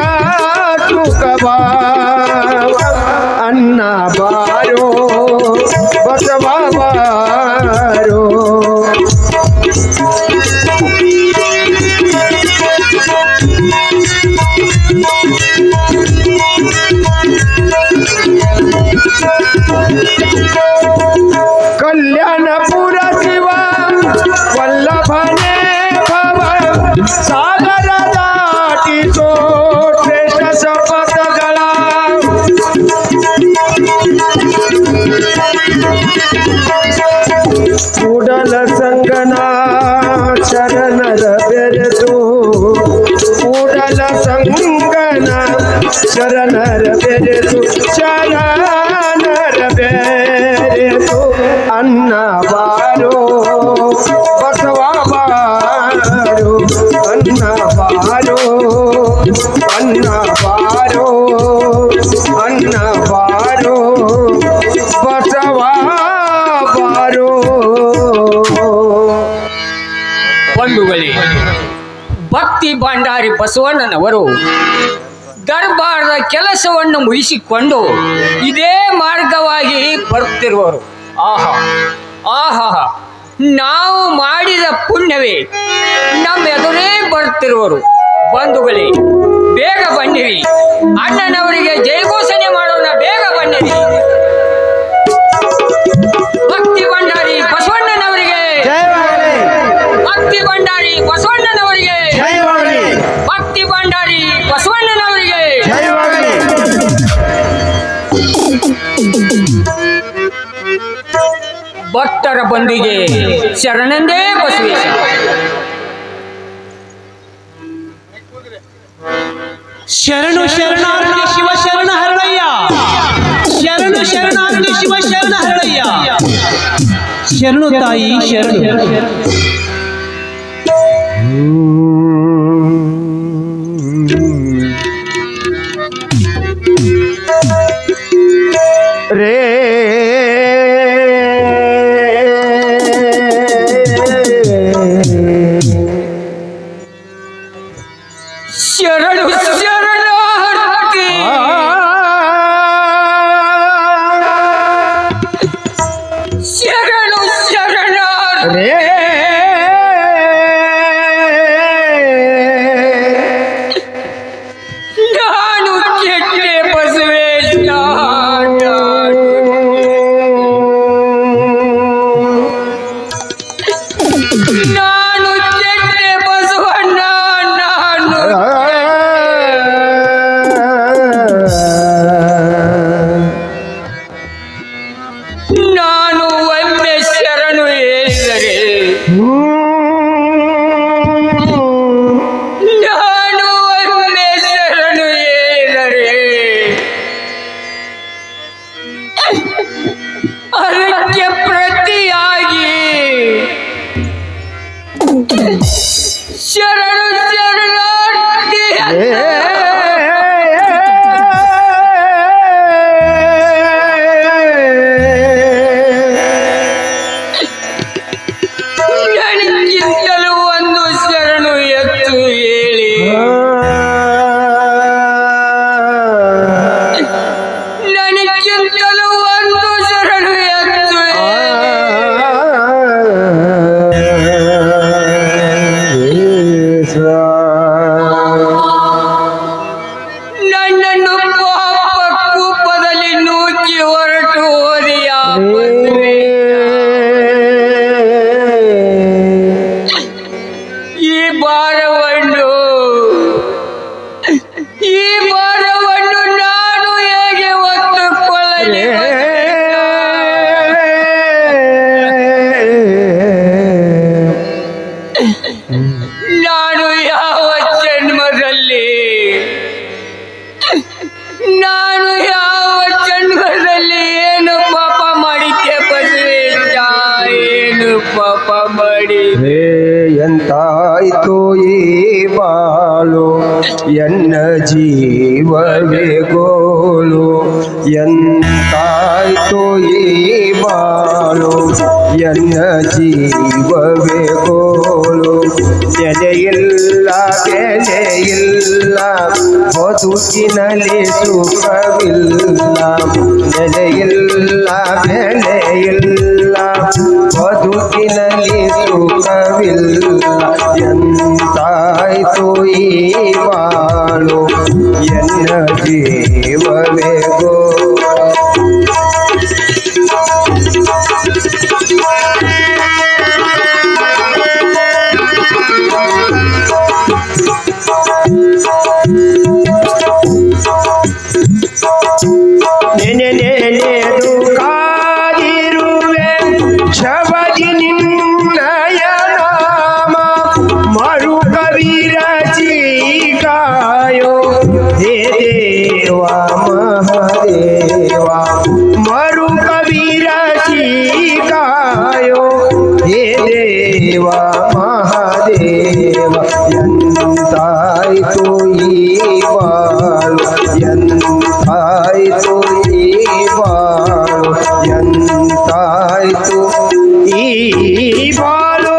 ಸುಖ ಭಾವ ಅನ್ನ ಬಾರೋ ಬಸವ ಬಾರೋ. ಕಲ್ಯಾಣಪುರ ಶಿವ ವಲ್ಲಭನೇ ಭವ ಸಾಗರ ದಾಟಿಸೋ ಶ್ರೇಷ್ಠ ಶಪಥಗಳ. ಕೂಡಲ ಸಂಗನ ಶರಣರ ಬೆರೆತು ಕೂಡಲ ಸಂಗನ ಶರಣರ ಬೆರೆತು ಶರಣರ ಬೆರೆತು ಅನ್ನ ಬಾರೋ ಬಸವ ಬಾರೋ ಅನ್ನ ಬಾರೋ ಅನ್ನ ಬಾರೋ ಅನ್ನ ಬಾರೋ ಬಸವ ಬಾರೋ. ಬಂಧುಗಳೇ, ಭಕ್ತಿ ಭಂಡಾರಿ ಬಸವಣ್ಣನವರು ದರ್ಬಾರದ ಕೆಲಸವನ್ನು ಮುಗಿಸಿಕೊಂಡು ಇದೇ ಮಾರ್ಗವಾಗಿ ಬರುತ್ತಿರುವರು. ಆಹಾ ಆಹಾ, ನಾವು ಮಾಡಿದ ಪುಣ್ಯವೇ ನಮ್ಮೆದುರೇ ಬರುತ್ತಿರುವರು. ಬಂಧುಗಳೇ, ಬೇಗ ಬನ್ನಿರಿ. ಅಣ್ಣನವರಿಗೆ ಜಯಘೋಷಣೆ ಮಾಡೋಣ, ಬೇಗ ಬನ್ನಿರಿ. ಭಕ್ತಿ ಭಂಡಾರಿ ಬಸವಣ್ಣನವರಿಗೆ, ಭಕ್ತಿ ಭಂಡಾರಿ ಬಸವಣ್ಣನವರಿಗೆ, ಭಕ್ತಿ ಭಂಡಾರಿ ಬಸವಣ್ಣನವರಿಗೆ. ಭಕ್ತರ ಬಂದಿಗೆ ಶರಣಂದೇ ಬಸವೇಶ. ಶರಣು ಶರಣಾರ್ಥಿ ಶಿವ ಶರಣ ಹರಳಯ್ಯ, ಶರಣು ಶರಣಾರ್ಥಿ ಶಿವ ಶರಣ ಹರಳಯ್ಯ, ಶರಣು ತಾಯಿ ಶರಣು. ರೇ ಶರಣು ಶರಣಾರ್ಥಿ, ಶರಣು ಶರಣಾರ್ಥಿ. ರೇ ನಾನು ಕೆಟ್ಟೆ ಬಸವೇಶ, ನಾನು ಕೆಟ್ಟೆ ಬಸವಣ್ಣ, ನಾನು ಒಮ್ಮೆ ಶರಣು ಹೇಳಿದರೆ, ನಾನು ಒಮ್ಮೆ ಶರಣು ಹೇಳಿದರೆ ಅದಕ್ಕೆ ಪ್ರತಿಯಾಗಿ ಶರಣು ಶರಣಾರ್ಥಿ ನನಗಿಂತಲೂ ಒಂದು ಶರಣು ಎತ್ತು ಹೇಳಿ, ನನಗಿಂತಲೂ ಒಂದು ಶರಣು ಎತ್ತು ಹೇಳಿ. ನನ್ನನ್ನು ಪಾಪ ಕೂಪದಲ್ಲಿ ನೂಕಿ ಹೊರಟು ಹೋದಿಯ ಈ ಭಾರವನ್ನು ನಾನು ಹೇಗೆ ಹೊತ್ತುಕೊಳ್ಳಲಿ? ನಾನು ಯಾವ ಜನ್ಮದಲ್ಲಿ ಏನು ಪಾಪ ಮಾಡಿದ್ದೆ ಬಸವೇಶ, ಏನು ಪಾಪ ಮಾಡಿ? ಎಂತಾಯ್ತು ಈ ಬಾಳು, ಎನ್ನ ಜೀವವೇ ಗೋಳು. ಎಂತಾಯ್ತು ಈ ಬಾಳು, ಎನ್ನ ಜೀವವೇ ಗೋಳು. ನೆಲೆಯಿಲ್ಲ ಬೆಲೆಯಿಲ್ಲ, ಬದುಕಿನಲ್ಲಿ ಸುಖವಿಲ್ಲ. ನೆಲೆಯಿಲ್ಲ ಬೆಲೆಯಿಲ್ಲ, ಬದುಕಿನಲ್ಲಿ ಸುಖವಿಲ್ಲ. ಎಂತಾಯ್ತು ಈ ಬಾಳು, ಎನ್ನ ಜೀವವೇ ಗೋಳು. ನೆನೆದು ಕಾದಿರುವೆ ಶಬದಿ ನಿನ್ನಯ ನಾಮ, ಮರು ಕವಿರಚಿ ಕಾಯೋ ಹೇ ದೇವ ಮಹಾದೇವ. ಮರು ಕವಿರಚಿ ಕಾಯೋ ಹೇ ದೇವ ಮಹಾದೇವ. ಎಂತಾಯ್ತು ಈ ಬಾಳು, ಎಂತಾಯ್ತು ಈ ಬಾಳು, ಎಂತಾಯ್ತು ಈ ಬಾಳು.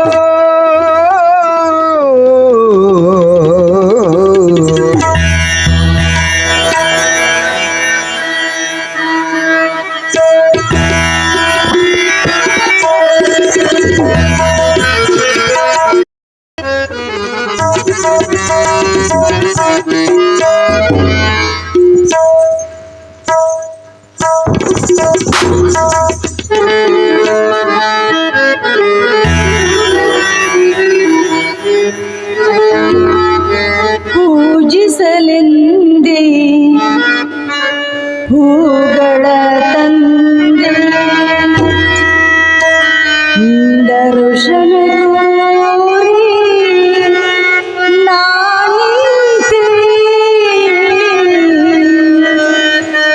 ಹೂಗಳ ತಂದೆ ದರ್ಶನ ಕೋರಿ ನಾನಿಂತೆ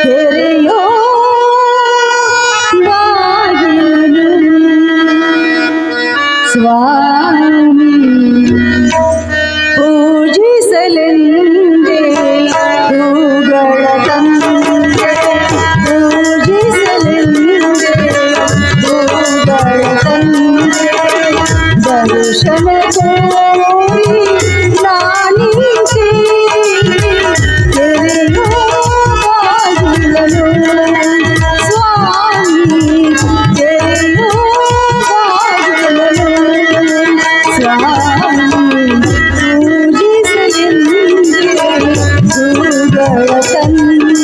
ತೆರೆಯೋ ಬಾಗಿಲನು ಸ್ವಾಮಿ ಪೂಜಿಸಲೆಂದೇ ಹೂಗಳ ತಂದೆ ಪೂಜಿಸಲೆಂದೇ ಹೂಗಳ ತಂದೆ ದರ್ಶನ ಕೋರಿ ನಾನಿಂತೆ ತೆರೆಯೋ ಬಾಗಿಲನು ಸ್ವಾಮಿ ತೆರೆಯೋ ಬಾಗಿಲನು ಸ್ವಾಮಿ ಪೂಜಿಸಲೆಂದೇ ಹೂಗಳ ತಂದೆ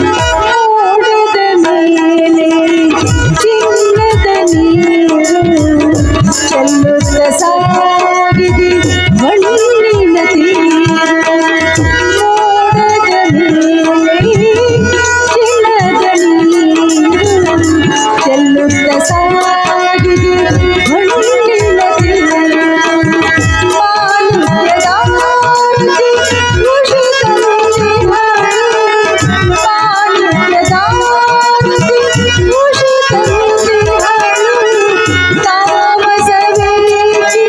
ಮೋಡದ ಮೇಲೆ ಚಿನ್ನದ ನೀರು ಚೆಲ್ಲುತ್ತ ಸಾಗಿದೆ ಮಣ್ಣಿನ ತೀರು ಮೋಡದ ಮೇಲೆ ಚಿನ್ನದ ನೀರು ಚೆಲ್ಲುತ್ತ ಸಾಗಿದೆ ಮಣ್ಣಿನ ತೀರು ಮಾಲಿನ್ಯದ ಆರತಿ ಉಷಿತಂತೆ ಮಾಲಿನ್ಯದ ಆರತಿ ಉಷಿತಂತೆ ತಾಮಸವೇಕೆ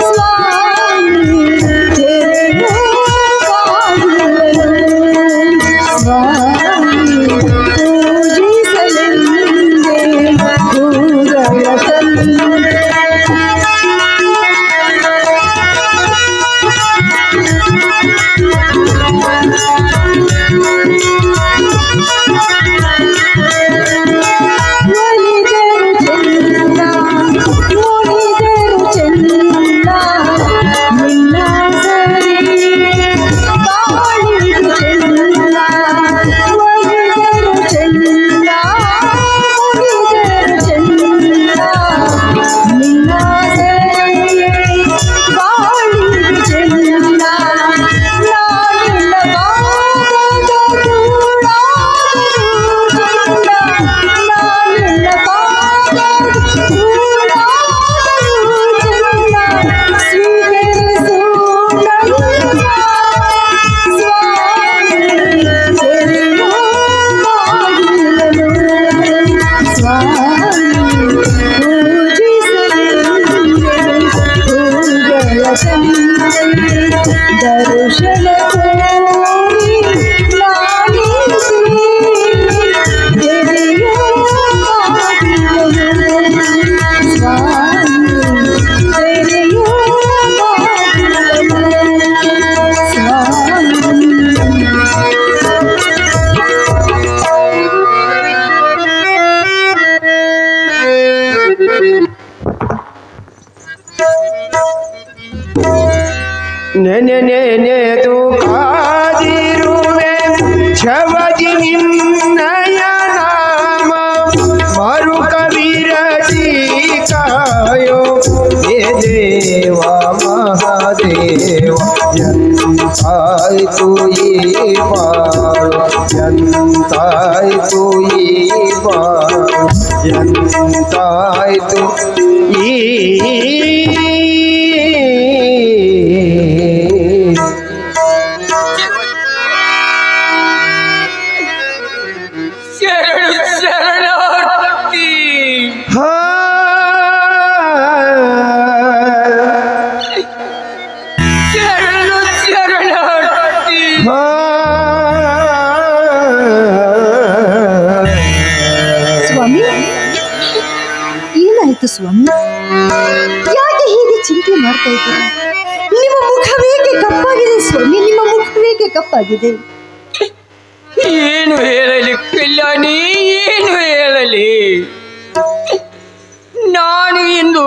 ಸ್ವಾಮಿ ತೆರೆಯೋ ಬಾಗಿಲನು ಸ್ವಾಮಿ ಪೂಜಿಸಲೆಂದೇ ಹೂಗಳ ತಂದೆ ಒಲಿದರು ಚೆನ್ನ ಮುಡಿದರು ಚೆನ್ನ ನಿನ್ನ ಸರಿ ಬಾಳಿದು ಚೆನ್ನ ಒಲಿದರು ಚೆನ್ನ ಮುಡಿದರು ಚೆನ್ನ ನಿನ್ನ ಸರಿ ಬಾಳಿದು ಚೆನ್ನ ನಾನಿನ್ನ ಪಾದದ ಧೂಳಾದರೂ ಚೆನ್ನ ನಾನಿನ್ನ ಪಾದದ ಧೂಳಾದರೂ ಚೆನ್ನ ಸ್ವೀಕರಿಸು ನನ್ನ ಸ್ವಾಮಿ ತೆರೆಯೋ ಬಾಗಿಲನು ಸ್ವಾಮಿ ಪೂಜಿಸಲೆಂದೇ ಹೂಗಳ ತಂದೆ ದರ್ಶನ ಕೋರಿ ನಾನಿಂತೆ ತೆರೆಯೋ ಬಾಗಿಲನು ಸ್ವಾಮಿ ತೆರೆಯೋ ಬಾಗಿಲನು ಸ್ವಾಮಿ ನೆನೆದು ಕಾದಿರುವೆ ಛವದಿ ನಿನ್ನಯ ನಾಮ ಮರುಕವಿರಸಿ ಕಾಯೋ ಹೇ ದೇವ ಮಹಾದೇವ ಎಂತಾಯ್ತು ಈ ಬಾಳು ಎಂತಾಯ್ತು ಈ ಬಾಳು ಎಂತಾಯ್ತು ಈ ಶರಣು ಶರಣಾರ್ಥಿ ಹಾ ಶರಣು ಶರಣಾರ್ಥಿ ಹಾ ಸ್ವಾಮಿ ಏನಾಯ್ತು ಸ್ವಾಮಿ ಯಾಕೆ ಹೀಗೆ ಚಿಂತೆ ಮಾಡ್ತಾ ಇದ್ದೀರಾ ನಿಮ್ಮ ಮುಖವೇಕೆ ಕಪ್ಪಾಗಿದೆ ಸ್ವಾಮಿ ನಿಮ್ಮ ಮುಖವೇಕೆ ಕಪ್ಪಾಗಿದೆ ಏನು ಹೇಳಲಿ ಕಲ್ಯಾಣಿ ಏನು ಹೇಳಲಿ ನಾನು ಇಂದು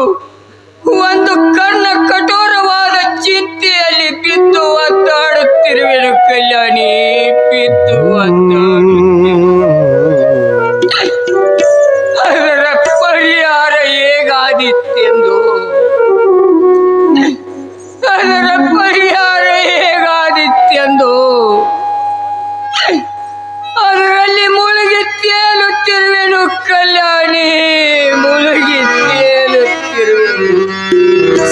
ಒಂದು ಕಣ್ಣ ಕಠೋರವಾದ ಚಿಂತೆಯಲ್ಲಿ ಬಿದ್ದು ಒದ್ದಾಡುತ್ತಿರುವೆನು ಕಲ್ಯಾಣಿ ಬಿದ್ದು ಒದ್ದಾಡು ತೇಲುತ್ತಿರುವೆನು ಕಲ್ಯಾಣಿ, ಮುಳುಗಿ ತೇಲುತ್ತಿರುವೆನು.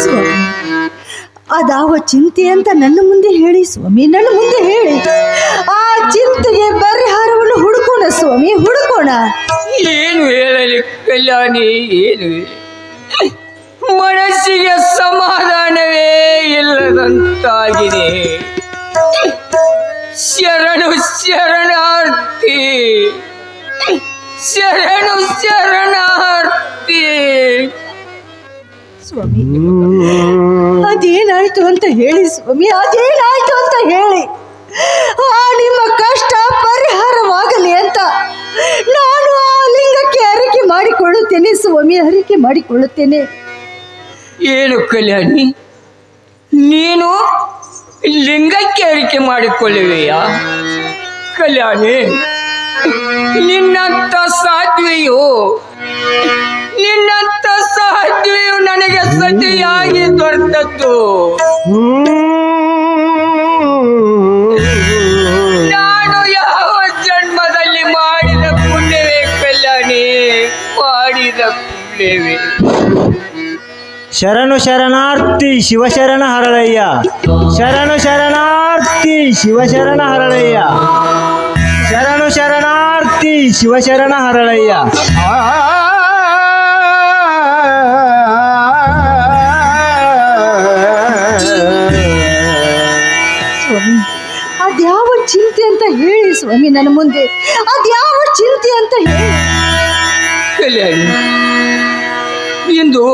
ಸ್ವಾಮಿ, ಅದಾವ ಚಿಂತೆ ಅಂತ ನನ್ನ ಮುಂದೆ ಹೇಳಿ ಸ್ವಾಮಿ, ನನ್ನ ಮುಂದೆ ಹೇಳಿ. ಆ ಚಿಂತೆಗೆ ಪರಿಹಾರವನ್ನು ಹುಡುಕೋಣ ಸ್ವಾಮಿ, ಹುಡುಕೋಣ. ಏನು ಹೇಳಲಿ ಕಲ್ಯಾಣಿ, ಏನು ಹೇಳಿ? ಮನಸ್ಸಿಗೆ ಸಮಾಧಾನವೇ ಇಲ್ಲದಂತಾಗಿದೆ. ಶರಣು ಶರಣಾರ್ಥಿ, ಶರಣು ಶರಣಾರ್ಥಿ. ಸ್ವಾಮಿ, ಅದೇನಾಯ್ತು ಅಂತ ಹೇಳಿ ಸ್ವಾಮಿ, ಅದೇನಾಯ್ತು ಅಂತ ಹೇಳಿ. ಆ ನಿಮ್ಮ ಕಷ್ಟ ಪರಿಹಾರವಾಗಲಿ ಅಂತ ನಾನು ಆ ಲಿಂಗಕ್ಕೆ ಅರಿಕೆ ಮಾಡಿಕೊಳ್ಳುತ್ತೇನೆ ಸ್ವಾಮಿ, ಅರಿಕೆ ಮಾಡಿಕೊಳ್ಳುತ್ತೇನೆ. ಏನು ಕಲ್ಯಾಣಿ, ನೀನು ಲಿಂಗಕ್ಕೆ ಅರಿಕೆ ಮಾಡಿಕೊಳ್ಳುವೆಯಾ? ಕಲ್ಯಾಣಿ, ನಿನ್ನಂಥ ಸಾಧ್ವಿಯು ನನಗೆ ಸತಿಯಾಗಿ ದೊರೆತದ್ದು. ನಾನು ಯಾವ ಜನ್ಮದಲ್ಲಿ ಮಾಡಿದ ಪುಣ್ಯವೇ ಕಲ್ಯಾಣಿ, ಮಾಡಿದ ಪುಣ್ಯವೇ. ಶರಣು ಶರಣಾರ್ಥಿ ಶಿವಶರಣ ಹರಳಯ್ಯ, ಶರಣು ಶರಣಾರ್ಥಿ ಶಿವಶರಣ ಹರಳಯ್ಯ, ಶರಣು ಶರಣಾರ್ಥಿ ಶಿವಶರಣ ಹರಳಯ್ಯ. ಸ್ವಾಮಿ, ಅದ್ಯಾವ ಚಿಂತೆ ಅಂತ ಹೇಳಿ ಸ್ವಾಮಿ ನನ್ನ ಮುಂದೆ, ಅದ್ಯಾವ ಚಿಂತೆ ಅಂತ ಹೇಳಿ. ಕಲ್ಯಾಣಿ, ಇಂದು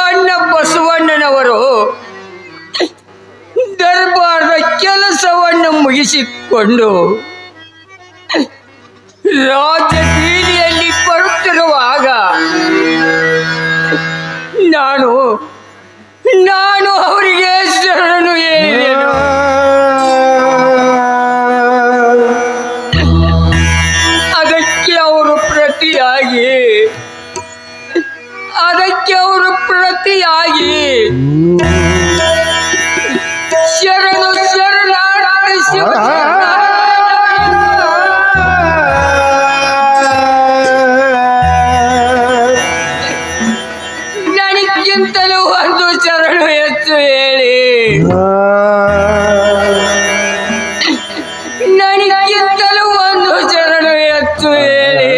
ಅಣ್ಣ ಬಸವಣ್ಣನವರು ದರ್ಬಾರದ ಕೆಲಸವನ್ನು ಮುಗಿಸಿಕೊಂಡು ರಾಜ ಬೀದಿಯಲ್ಲಿ ಬರುತ್ತಿರುವಾಗ ನಾನು ಅವರಿಗೆ ಶರಣು ಹೇಳಿದೆನು. ಅದಕ್ಕೆ ಅವರು ಪ್ರತಿಯಾಗಿ ಶರಣು ಶರಣಾರ್ಥಿ ಶಿವ ನನಗಿಂತಲೂ ಒಂದು ಶರಣು ಹೆಚ್ಚು ಹೇಳಿ, ನನಗಿಂತಲೂ ಒಂದು ಶರಣು ಹೆಚ್ಚು ಹೇಳಿ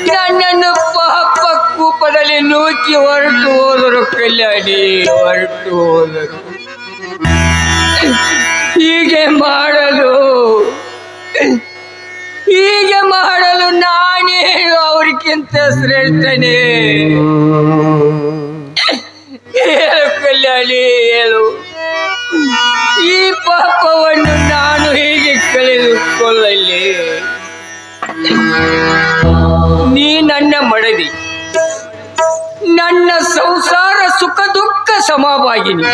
ನನ್ನನ್ನು ಪಾಪ ಕೂಪದಲ್ಲಿ ನೂಕಿ ಹೊರಟು ಹೋದರು ಕಲ್ಯಾಣಿ, ಹೊರಟು ಹೋದರು. ಹೀಗೆ ಮಾಡಲು ನಾನೇ ಅವ್ರಿಗಿಂತ ಶ್ರೇಷ್ಠನೇ? ಹೇಳು ಕಲ್ಯಾಣಿ, ಹೇಳು. ಈ ಪಾಪವನ್ನು ನಾನು ಹೀಗೆ ಕಳೆದುಕೊಳ್ಳಲಿ? ನೀ ನನ್ನ ಮಡದಿ, ನನ್ನ ಸಂಸಾರ ಸುಖ ದುಃಖ ಸಮವಾಗಿನಿ.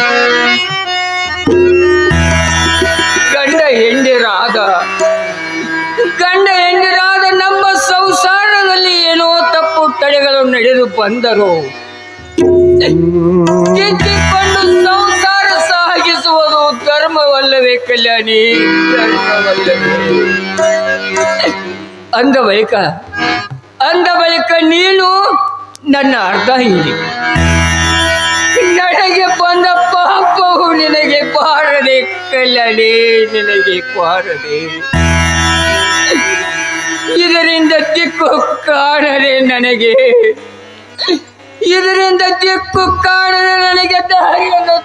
ಗಂಡ ಹೆಂಡಿರಾದ ನಮ್ಮ ಸಂಸಾರದಲ್ಲಿ ಏನೋ ತಪ್ಪು ತಡೆಗಳು ನಡೆದು ಬಂದರು ತಿದ್ದಿಕೊಂಡು ಸಂಸಾರ ಸಾಗಿಸುವುದು ಧರ್ಮವಲ್ಲವೇ ಕಲ್ಯಾಣಿ, ಧರ್ಮವಲ್ಲವೇ? ಅಂದ ಬಳಿಕ ನೀನು ನನ್ನ ಅರ್ಧ ಹಿಂಡಿ. ನನಗೆ ಬಂದ ಪಾಪವು ನಿನಗೆ ಬಾರದೆ ಕಲ್ಯಾಣಿ, ನಿನಗೆ ಬಾರದೆ. ಇದರಿಂದ ದಿಕ್ಕು ಕಾಣದೆ ನನಗೆ, ಇದರಿಂದ ದಿಕ್ಕು ಕಾಣದೆ ನನಗೆ ದಾರಿಯನ್ನು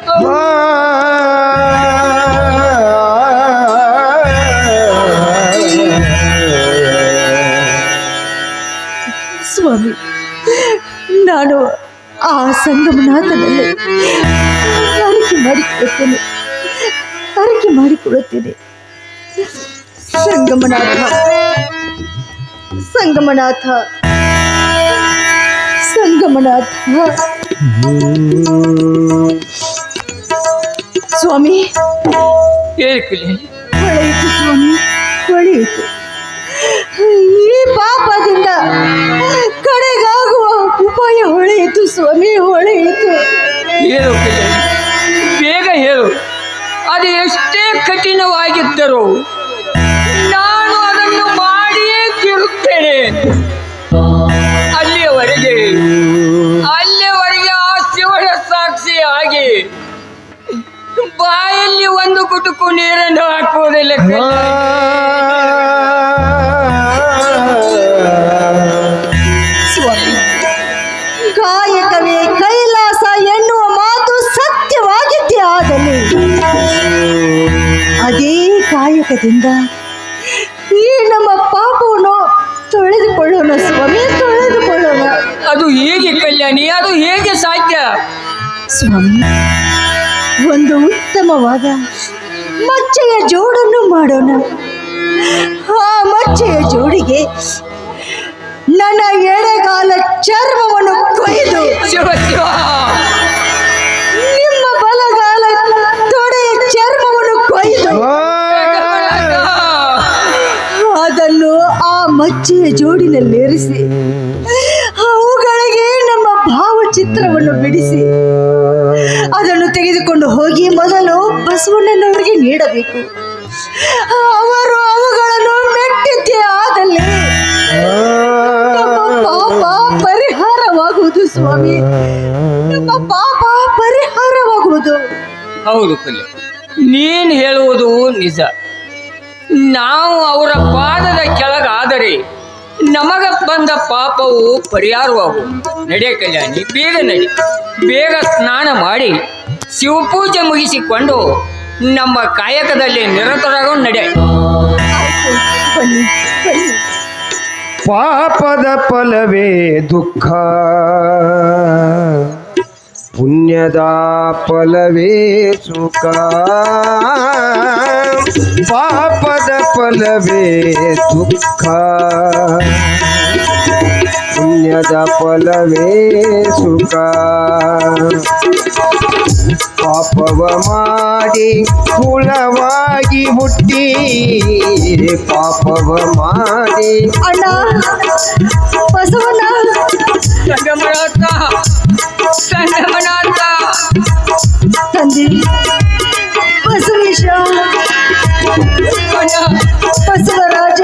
ಸ್ವಾಮಿ, ನಾನು ಆ ಸಂಗಮನಾಥನಲ್ಲಿ ಅರಿಕೆ ಮಾಡಿಕೊಳ್ಳುತ್ತೇನೆ. ಸಂಗಮನಾಥ ಸ್ವಾಮಿ, ಹೊಳೆಯಿತು ಸ್ವಾಮಿ, ಹೊಳೆಯಿತು. ಈ ಪಾಪದಿಂದ ಕಡೆಗಾಗುವ ಉಪಾಯ ಹೊಳೆಯಿತು ಸ್ವಾಮಿ, ಹೊಳೆಯಿತು. ಹೇಳು ಬೇಗ ಹೇಳು. ಅದು ಎಷ್ಟೇ ಕಠಿಣವಾಗಿದ್ದರೂ ನಾನು ಅದನ್ನು ಮಾಡಿಯೇ ತೀರುತ್ತೇನೆ. ಅಲ್ಲಿಯವರೆಗೆ ಆ ಶಿವನ ಸಾಕ್ಷಿಯಾಗಿ ಬಾಯಲ್ಲಿ ಒಂದು ಗುಟುಕು ನೀರನ್ನು ಹಾಕುವುದಿಲ್ಲ. ಸ್ವಾಮಿ, ಕಾಯಕವೇ ಕೈಲಾಸ ಎನ್ನುವ ಮಾತು ಸತ್ಯವಾಗಿದ್ದೇ ಆದಲ್ಲಿ ಅದೇ ಕಾಯಕದಿಂದ ಈ ನಮ್ಮ ಪಾಪವನ್ನು ತೊಳೆದುಕೊಳ್ಳೋಣ ಸ್ವಾಮಿ, ತೊಳೆದುಕೊಳ್ಳೋಣ. ಅದು ಹೇಗೆ ಕಲ್ಯಾಣಿ? ಅದು ಹೇಗೆ ಸಾಧ್ಯ? ಸ್ವಾಮಿ, ಒಂದು ಉತ್ತಮವಾದ ಮಚ್ಚೆಯ ಜೋಡನ್ನು ಮಾಡೋಣ. ಆ ಮಚ್ಚೆಯ ಜೋಡಿಗೆ ನನ್ನ ಎಳೆಗಾಲ ಚರ್ಮವನ್ನು ಕೊಯ್ದು ಶಿವ ಶಿವ, ನಿಮ್ಮ ಬಲಗಾಲ ತೊಡೆಯ ಚರ್ಮವನ್ನು ಕೊಯ್ದು ಅದನ್ನು ಆ ಮಚ್ಚೆಯ ಜೋಡಿನಲ್ಲೇರಿಸಿ ಅವುಗಳಿಗೆ ನಮ್ಮ ಭಾವಚಿತ್ರವನ್ನು ಬಿಡಿಸಿ ಅದನ್ನು ತೆಗೆದುಕೊಂಡು ಹೋಗಿ ಮೊದಲು ಬಸವಣ್ಣನವರಿಗೆ ನೀಡಬೇಕು. ಅವರು ಅವುಗಳನ್ನು ಮೆಟ್ಟಿದ್ದೇ ಆದಲ್ಲಿ ನಮ್ಮ ಪಾಪ ಪರಿಹಾರವಾಗುವುದು ಸ್ವಾಮಿ, ನಮ್ಮ ಪಾಪ ಪರಿಹಾರವಾಗುವುದು. ಹೌದು ಕಲ್ಯಾಣಿ, ನೀನು ಹೇಳುವುದು ನಿಜ. ನಾವು ಅವರ ಪಾದದ ಕೆಳಗಾದರೆ ನಮಗ ಬಂದ ಪಾಪವು ಪರಿಹಾರವಾಗುವುದು. ನಡೆ ಕಲ್ಯಾಣಿ, ಬೇಗ ನಡಿ. ಬೇಗ ಸ್ನಾನ ಮಾಡಿ ಶಿವಪೂಜೆ ಮುಗಿಸಿಕೊಂಡು ನಮ್ಮ ಕಾಯಕದಲ್ಲಿ ನಿರತರಾಗೋ ನಡೆ. ಬನ್ನಿ ಬನ್ನಿ. ಪಾಪದ ಫಲವೇ ದುಃಖ, ಪುಣ್ಯದ ಫಲವೇ ಸುಖ. ಪಾಪದ ಫಲವೇ ದುಃಖ, ಪುಣ್ಯದ ಫಲವೇ ಸುಖ. ಪಾಪವ ಮಾಡಿ ಕುಲವಾಗಿ ಹುಟ್ಟಿ, ಪಾಪವ ಮಾಡಿ ಅಣ್ಣ ಬಸವಣ್ಣ, ಸಂಗಮನಾಥ, ಸಂಗಮನಾಥ, ತಂದೆ ಬಸವೇಶ, ಅಣ್ಣ, ಬಸವರಾಜ,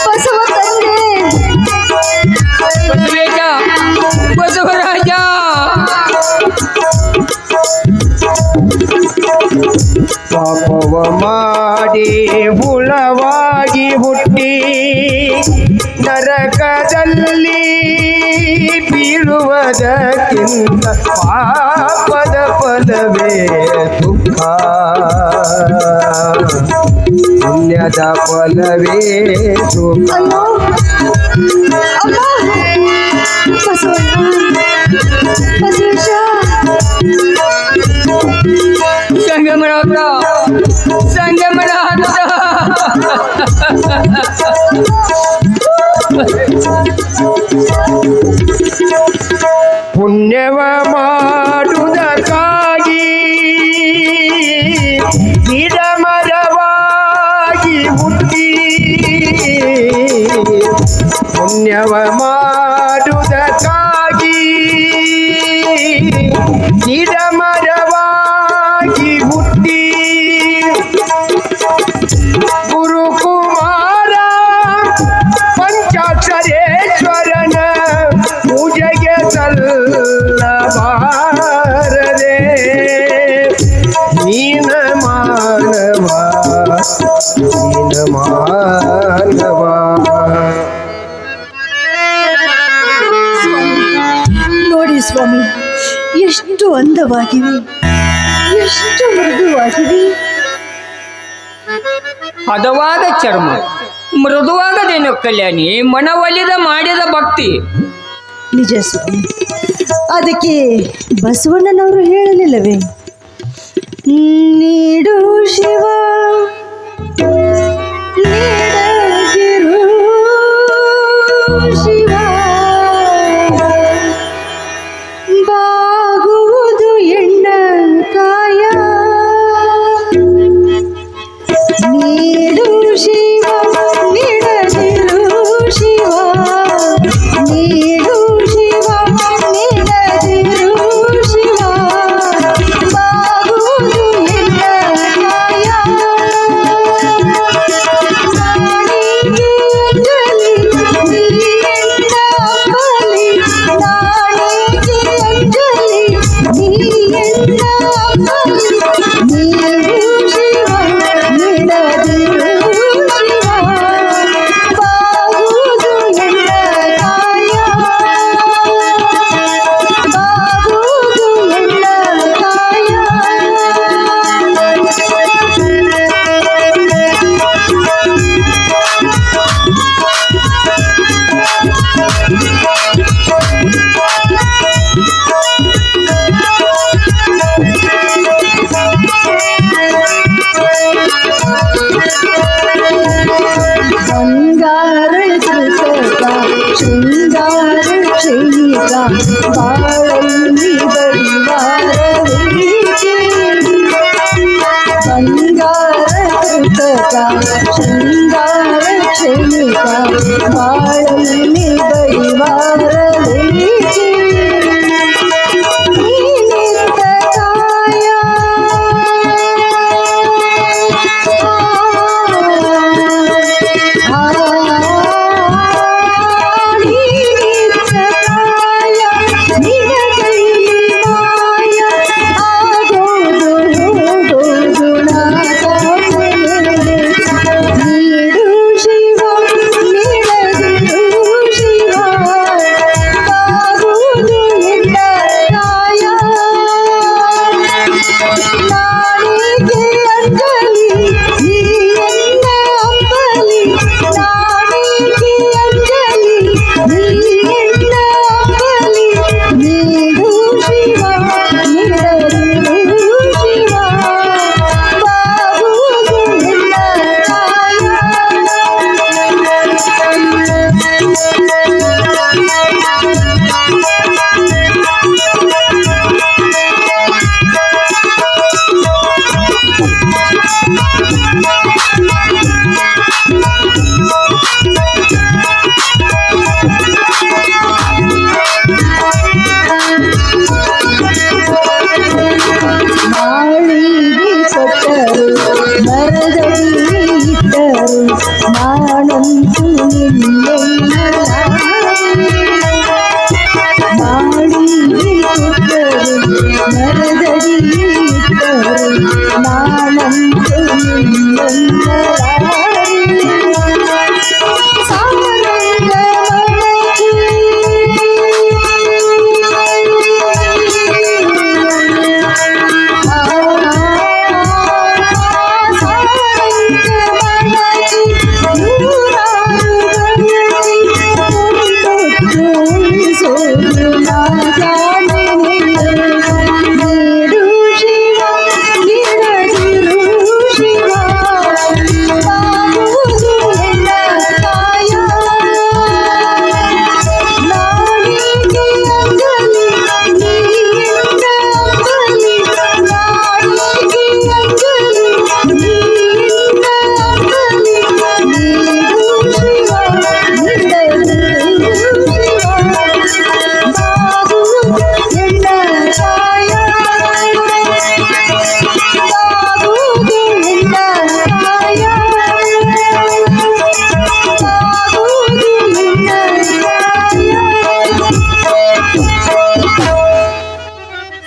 ಬಸವ ತಂದೆ, ಬಸವೇಶ, ಬಸವರಾಜ. ಪಾಪವ ಮಾಡಿ ಹುಳವಾಗಿ ಹುಟ್ಟಿ ನರಕದಲ್ಲಿ ಬೀಳುವುದಕ್ಕಿಂತ ಪಾಪದ ಫಲವೇ ದುಃಖ, ಪುಣ್ಯದ ಫಲವೇ ಸುಖ. ಅಯ್ಯೋ ಅಮ್ಮ, ಬಸವಣ್ಣ, ಬಸವೇಶ, ಸಂಗಮನಾಥ, ಸಂಗಮನಾಥ. ಪುಣ್ಯವ ಮಾಡುವುದಕ್ಕಾಗಿ ಗಿಡ ಮರವಾಗಿ ಹುಟ್ಟಿ, ಪುಣ್ಯವ ಮಾಡುವುದಕ್ಕಾಗಿ ಗಿಡ ಮರವಾಗಿ ಹುಟ್ಟಿ, ಗುರುಕುಮಾರ ಪಂಚಾಕ್ಷರೇಶ್ವರನ ಪೂಜೆಗೆ ಸಲ್ಲಬಾರದೆ ನೀನ ಮಾನವ, ನೀನ ಮಾನವ. ನೋಡಿ ಸ್ವಾಮಿ, ಎಷ್ಟು ಅಂದವಾಗಿವೆ, ಎಷ್ಟು ಮೃದುವಾಗಿವೆ. ಹದವಾದ ಚರ್ಮ, ಮೃದುವಾಗದೇನು ಕಲ್ಯಾಣಿ, ಮನವೊಲಿದ ಮಾಡಿದ ಭಕ್ತಿ. ನಿಜ ಸ್ವಾಮಿ, ಅದಕ್ಕೆ ಬಸವಣ್ಣನವರು ಹೇಳಲಿಲ್ಲವೇ, ನೀಡು ಶಿವ ನೀಡದಿರು ಶಿವ, ಬಾಗುವುದು ಎಣ್ಣ ಕಾಯ, ನೀಡು ಶಿವ ನೀಡದಿರು ಶಿವ, ನೀಡು ಶಿವ ನೀಡದಿರು ಶಿವ, ಬಾಗುವುದು ನಾಣಿಗೆ ಅಂಜಲಿ ನೀ ಎನ್ನ ಅಂಬಲಿ ನಾಣಿಗೆ ಅಂಜಲಿ ನೀ ಎನ್ನ ಅಂಬಲಿ ನೀಡು ಶಿವ ನೀಡಲು ಶಿವ ಬಾಬುಗೆ ಎನ್ನ ಮಾಳಿಗೆ ಕೊಟ್ಟರು ಮರದಡಿ ಇಟ್ಟರು ನಾನಂತೂ ನಿನ್ನೆಲ್ಲ ಮಾಳಿಗೆ ಕೊಟ್ಟರು ಮರದಡಿ ಇಟ್ಟರು ನಾನಂತೂ ನಿನ್ನೆಲ್ಲ ಸಾರಂಗ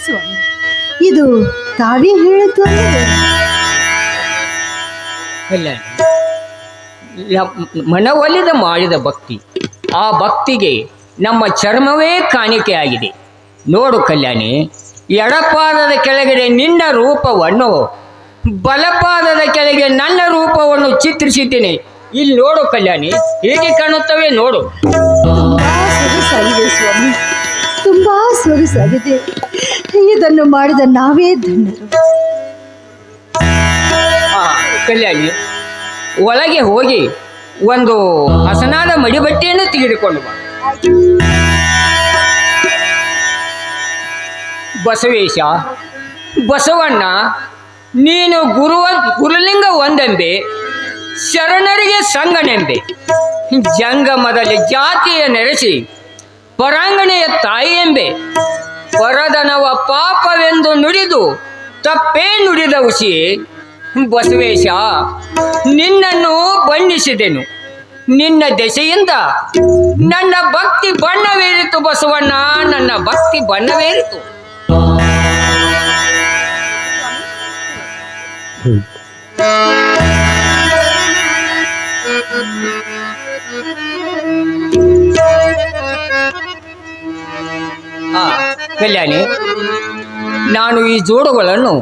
ಸ್ವಾಮಿ, ಇದು ತಾವೇ ಹೇಳಿತು ಅಲ್ಲ, ಮನವೊಲಿದ ಮಾಡಿದ ಭಕ್ತಿ, ಆ ಭಕ್ತಿಗೆ ನಮ್ಮ ಚರ್ಮವೇ ಕಾಣಿಕೆಯಾಗಿದೆ. ನೋಡು ಕಲ್ಯಾಣಿ, ಎಡಪಾದದ ಕೆಳಗಡೆ ನಿನ್ನ ರೂಪವನ್ನು, ಬಲಪಾದದ ಕೆಳಗೆ ನನ್ನ ರೂಪವನ್ನು ಚಿತ್ರಿಸಿದ್ದೇನೆ. ಇಲ್ಲಿ ನೋಡು ಕಲ್ಯಾಣಿ, ಹೇಗೆ ಕಾಣುತ್ತವೆ ನೋಡು. ತುಂಬಾ ಸೊಗಸಾಗಿದೆ ಸ್ವಾಮಿ, ತುಂಬಾ ಸೊಗಸಾಗಿದೆ. ಇದನ್ನು ಮಾಡಿದ ನಾವೇ ಧನ್ಯರು. ಕಲ್ಯಾಣಿ, ಒಳಗೆ ಹೋಗಿ ಒಂದು ಹಸನಾದ ಮಡಿಬಟ್ಟೆಯನ್ನು ತೆಗೆದುಕೊಂಡು ಬಾ. ಬಸವೇಶ, ಬಸವಣ್ಣ, ನೀನು ಗುರುಲಿಂಗ ಒಂದೆಂಬೆ, ಶರಣರಿಗೆ ಸಂಗನೆಂಬೆ. ಜಂಗಮದಲ್ಲಿ ಜಾತಿಯ ನೆರೆಸಿ ಪರಾಂಗಣೆಯ ತಾಯಿಯೆಂಬೆ. ಪರದನವ ಪಾಪವೆಂದು ನುಡಿದು ತಪ್ಪೇ ನುಡಿದ ಹುಸಿಯೇ. ಬಸವೇಶ, ನಿನ್ನನ್ನು ಬಣ್ಣಿಸಿದೆನು. ನಿನ್ನ ದೆಸೆಯಿಂದ ನನ್ನ ಭಕ್ತಿ ಬಣ್ಣವೇರಿತು ಬಸವಣ್ಣ, ನನ್ನ ಭಕ್ತಿ ಬಣ್ಣವೇರಿತು. ಕಲ್ಯಾಣಿ, ನಾನು ಈ ಜೋಡುಗಳನ್ನು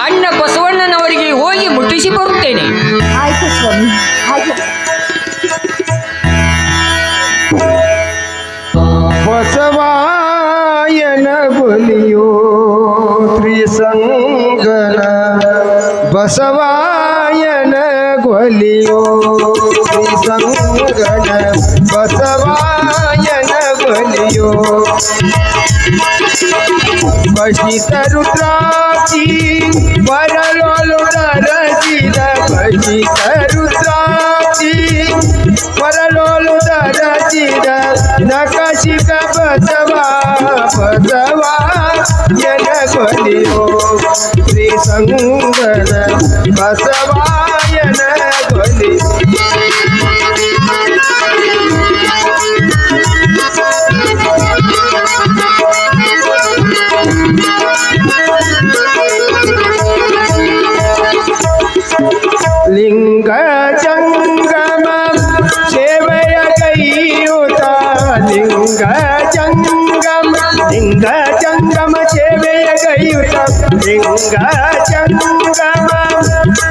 ಅಣ್ಣ ಬಸವಣ್ಣನವರಿಗೆ ಹೋಗಿ ಮುಟ್ಟಿಸಿ ಬರುತ್ತೇನೆ. ಆಯ್ತು ಸ್ವಾಮಿ, ಹಾಗೆ ಬಸವಾಯನ ಬಲಿಯೋ ತ್ರಿಸಂಗನ ಬಸವಾಯನ ಗೊಲಿಯೋ ತ್ರಿಸಂಗನ ಬಸವಾಯನ ಗೊಲಿಯೋ ಬಹಿತ ರುದ್ರಾಕ್ಷಿ ಪರಲೋಲು ದರಜಿದ ಬಹಿತ ರುದ್ರಾಕ್ಷಿ ಪರಲೋಲು ದರಜಿದ ನಕಶಿಕ ಬಸವಾ ಬಸವಾ ಯನ ಗೊಲಿಯೋ ಶ್ರೀಸಂಗನ ಬಸವಾಯನ ಗೊಲಿ ಲಿಂಗ ಜಂಗಮ ಸೇವೆಯ ಕೈಯುತ ಲಿಂಗ ಜಂಗಮ ಸೇವೆಯ ಕೈಯುತ ದೊರೆಯುತ್ತ ಲಿಂಗ ಜಂಗಮ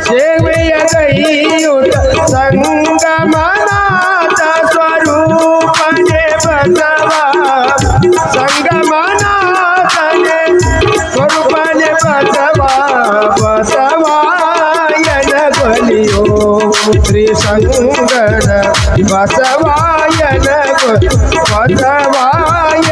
ಸೇವೆಯ ಗೈಯುತ ಸಂಗಮನಾಥ ಸ್ವರೂಪನೆ ಬಸವ ಸಂಗಮನಾಥನೆ ಸ್ವರೂಪನೆ ಬಸವ ಬಸವಾಯನ ಬಲಿಯೋ ಶ್ರೀ ಸಂಗಡ ಬಸವಾಯನ ಬಸವಾಯ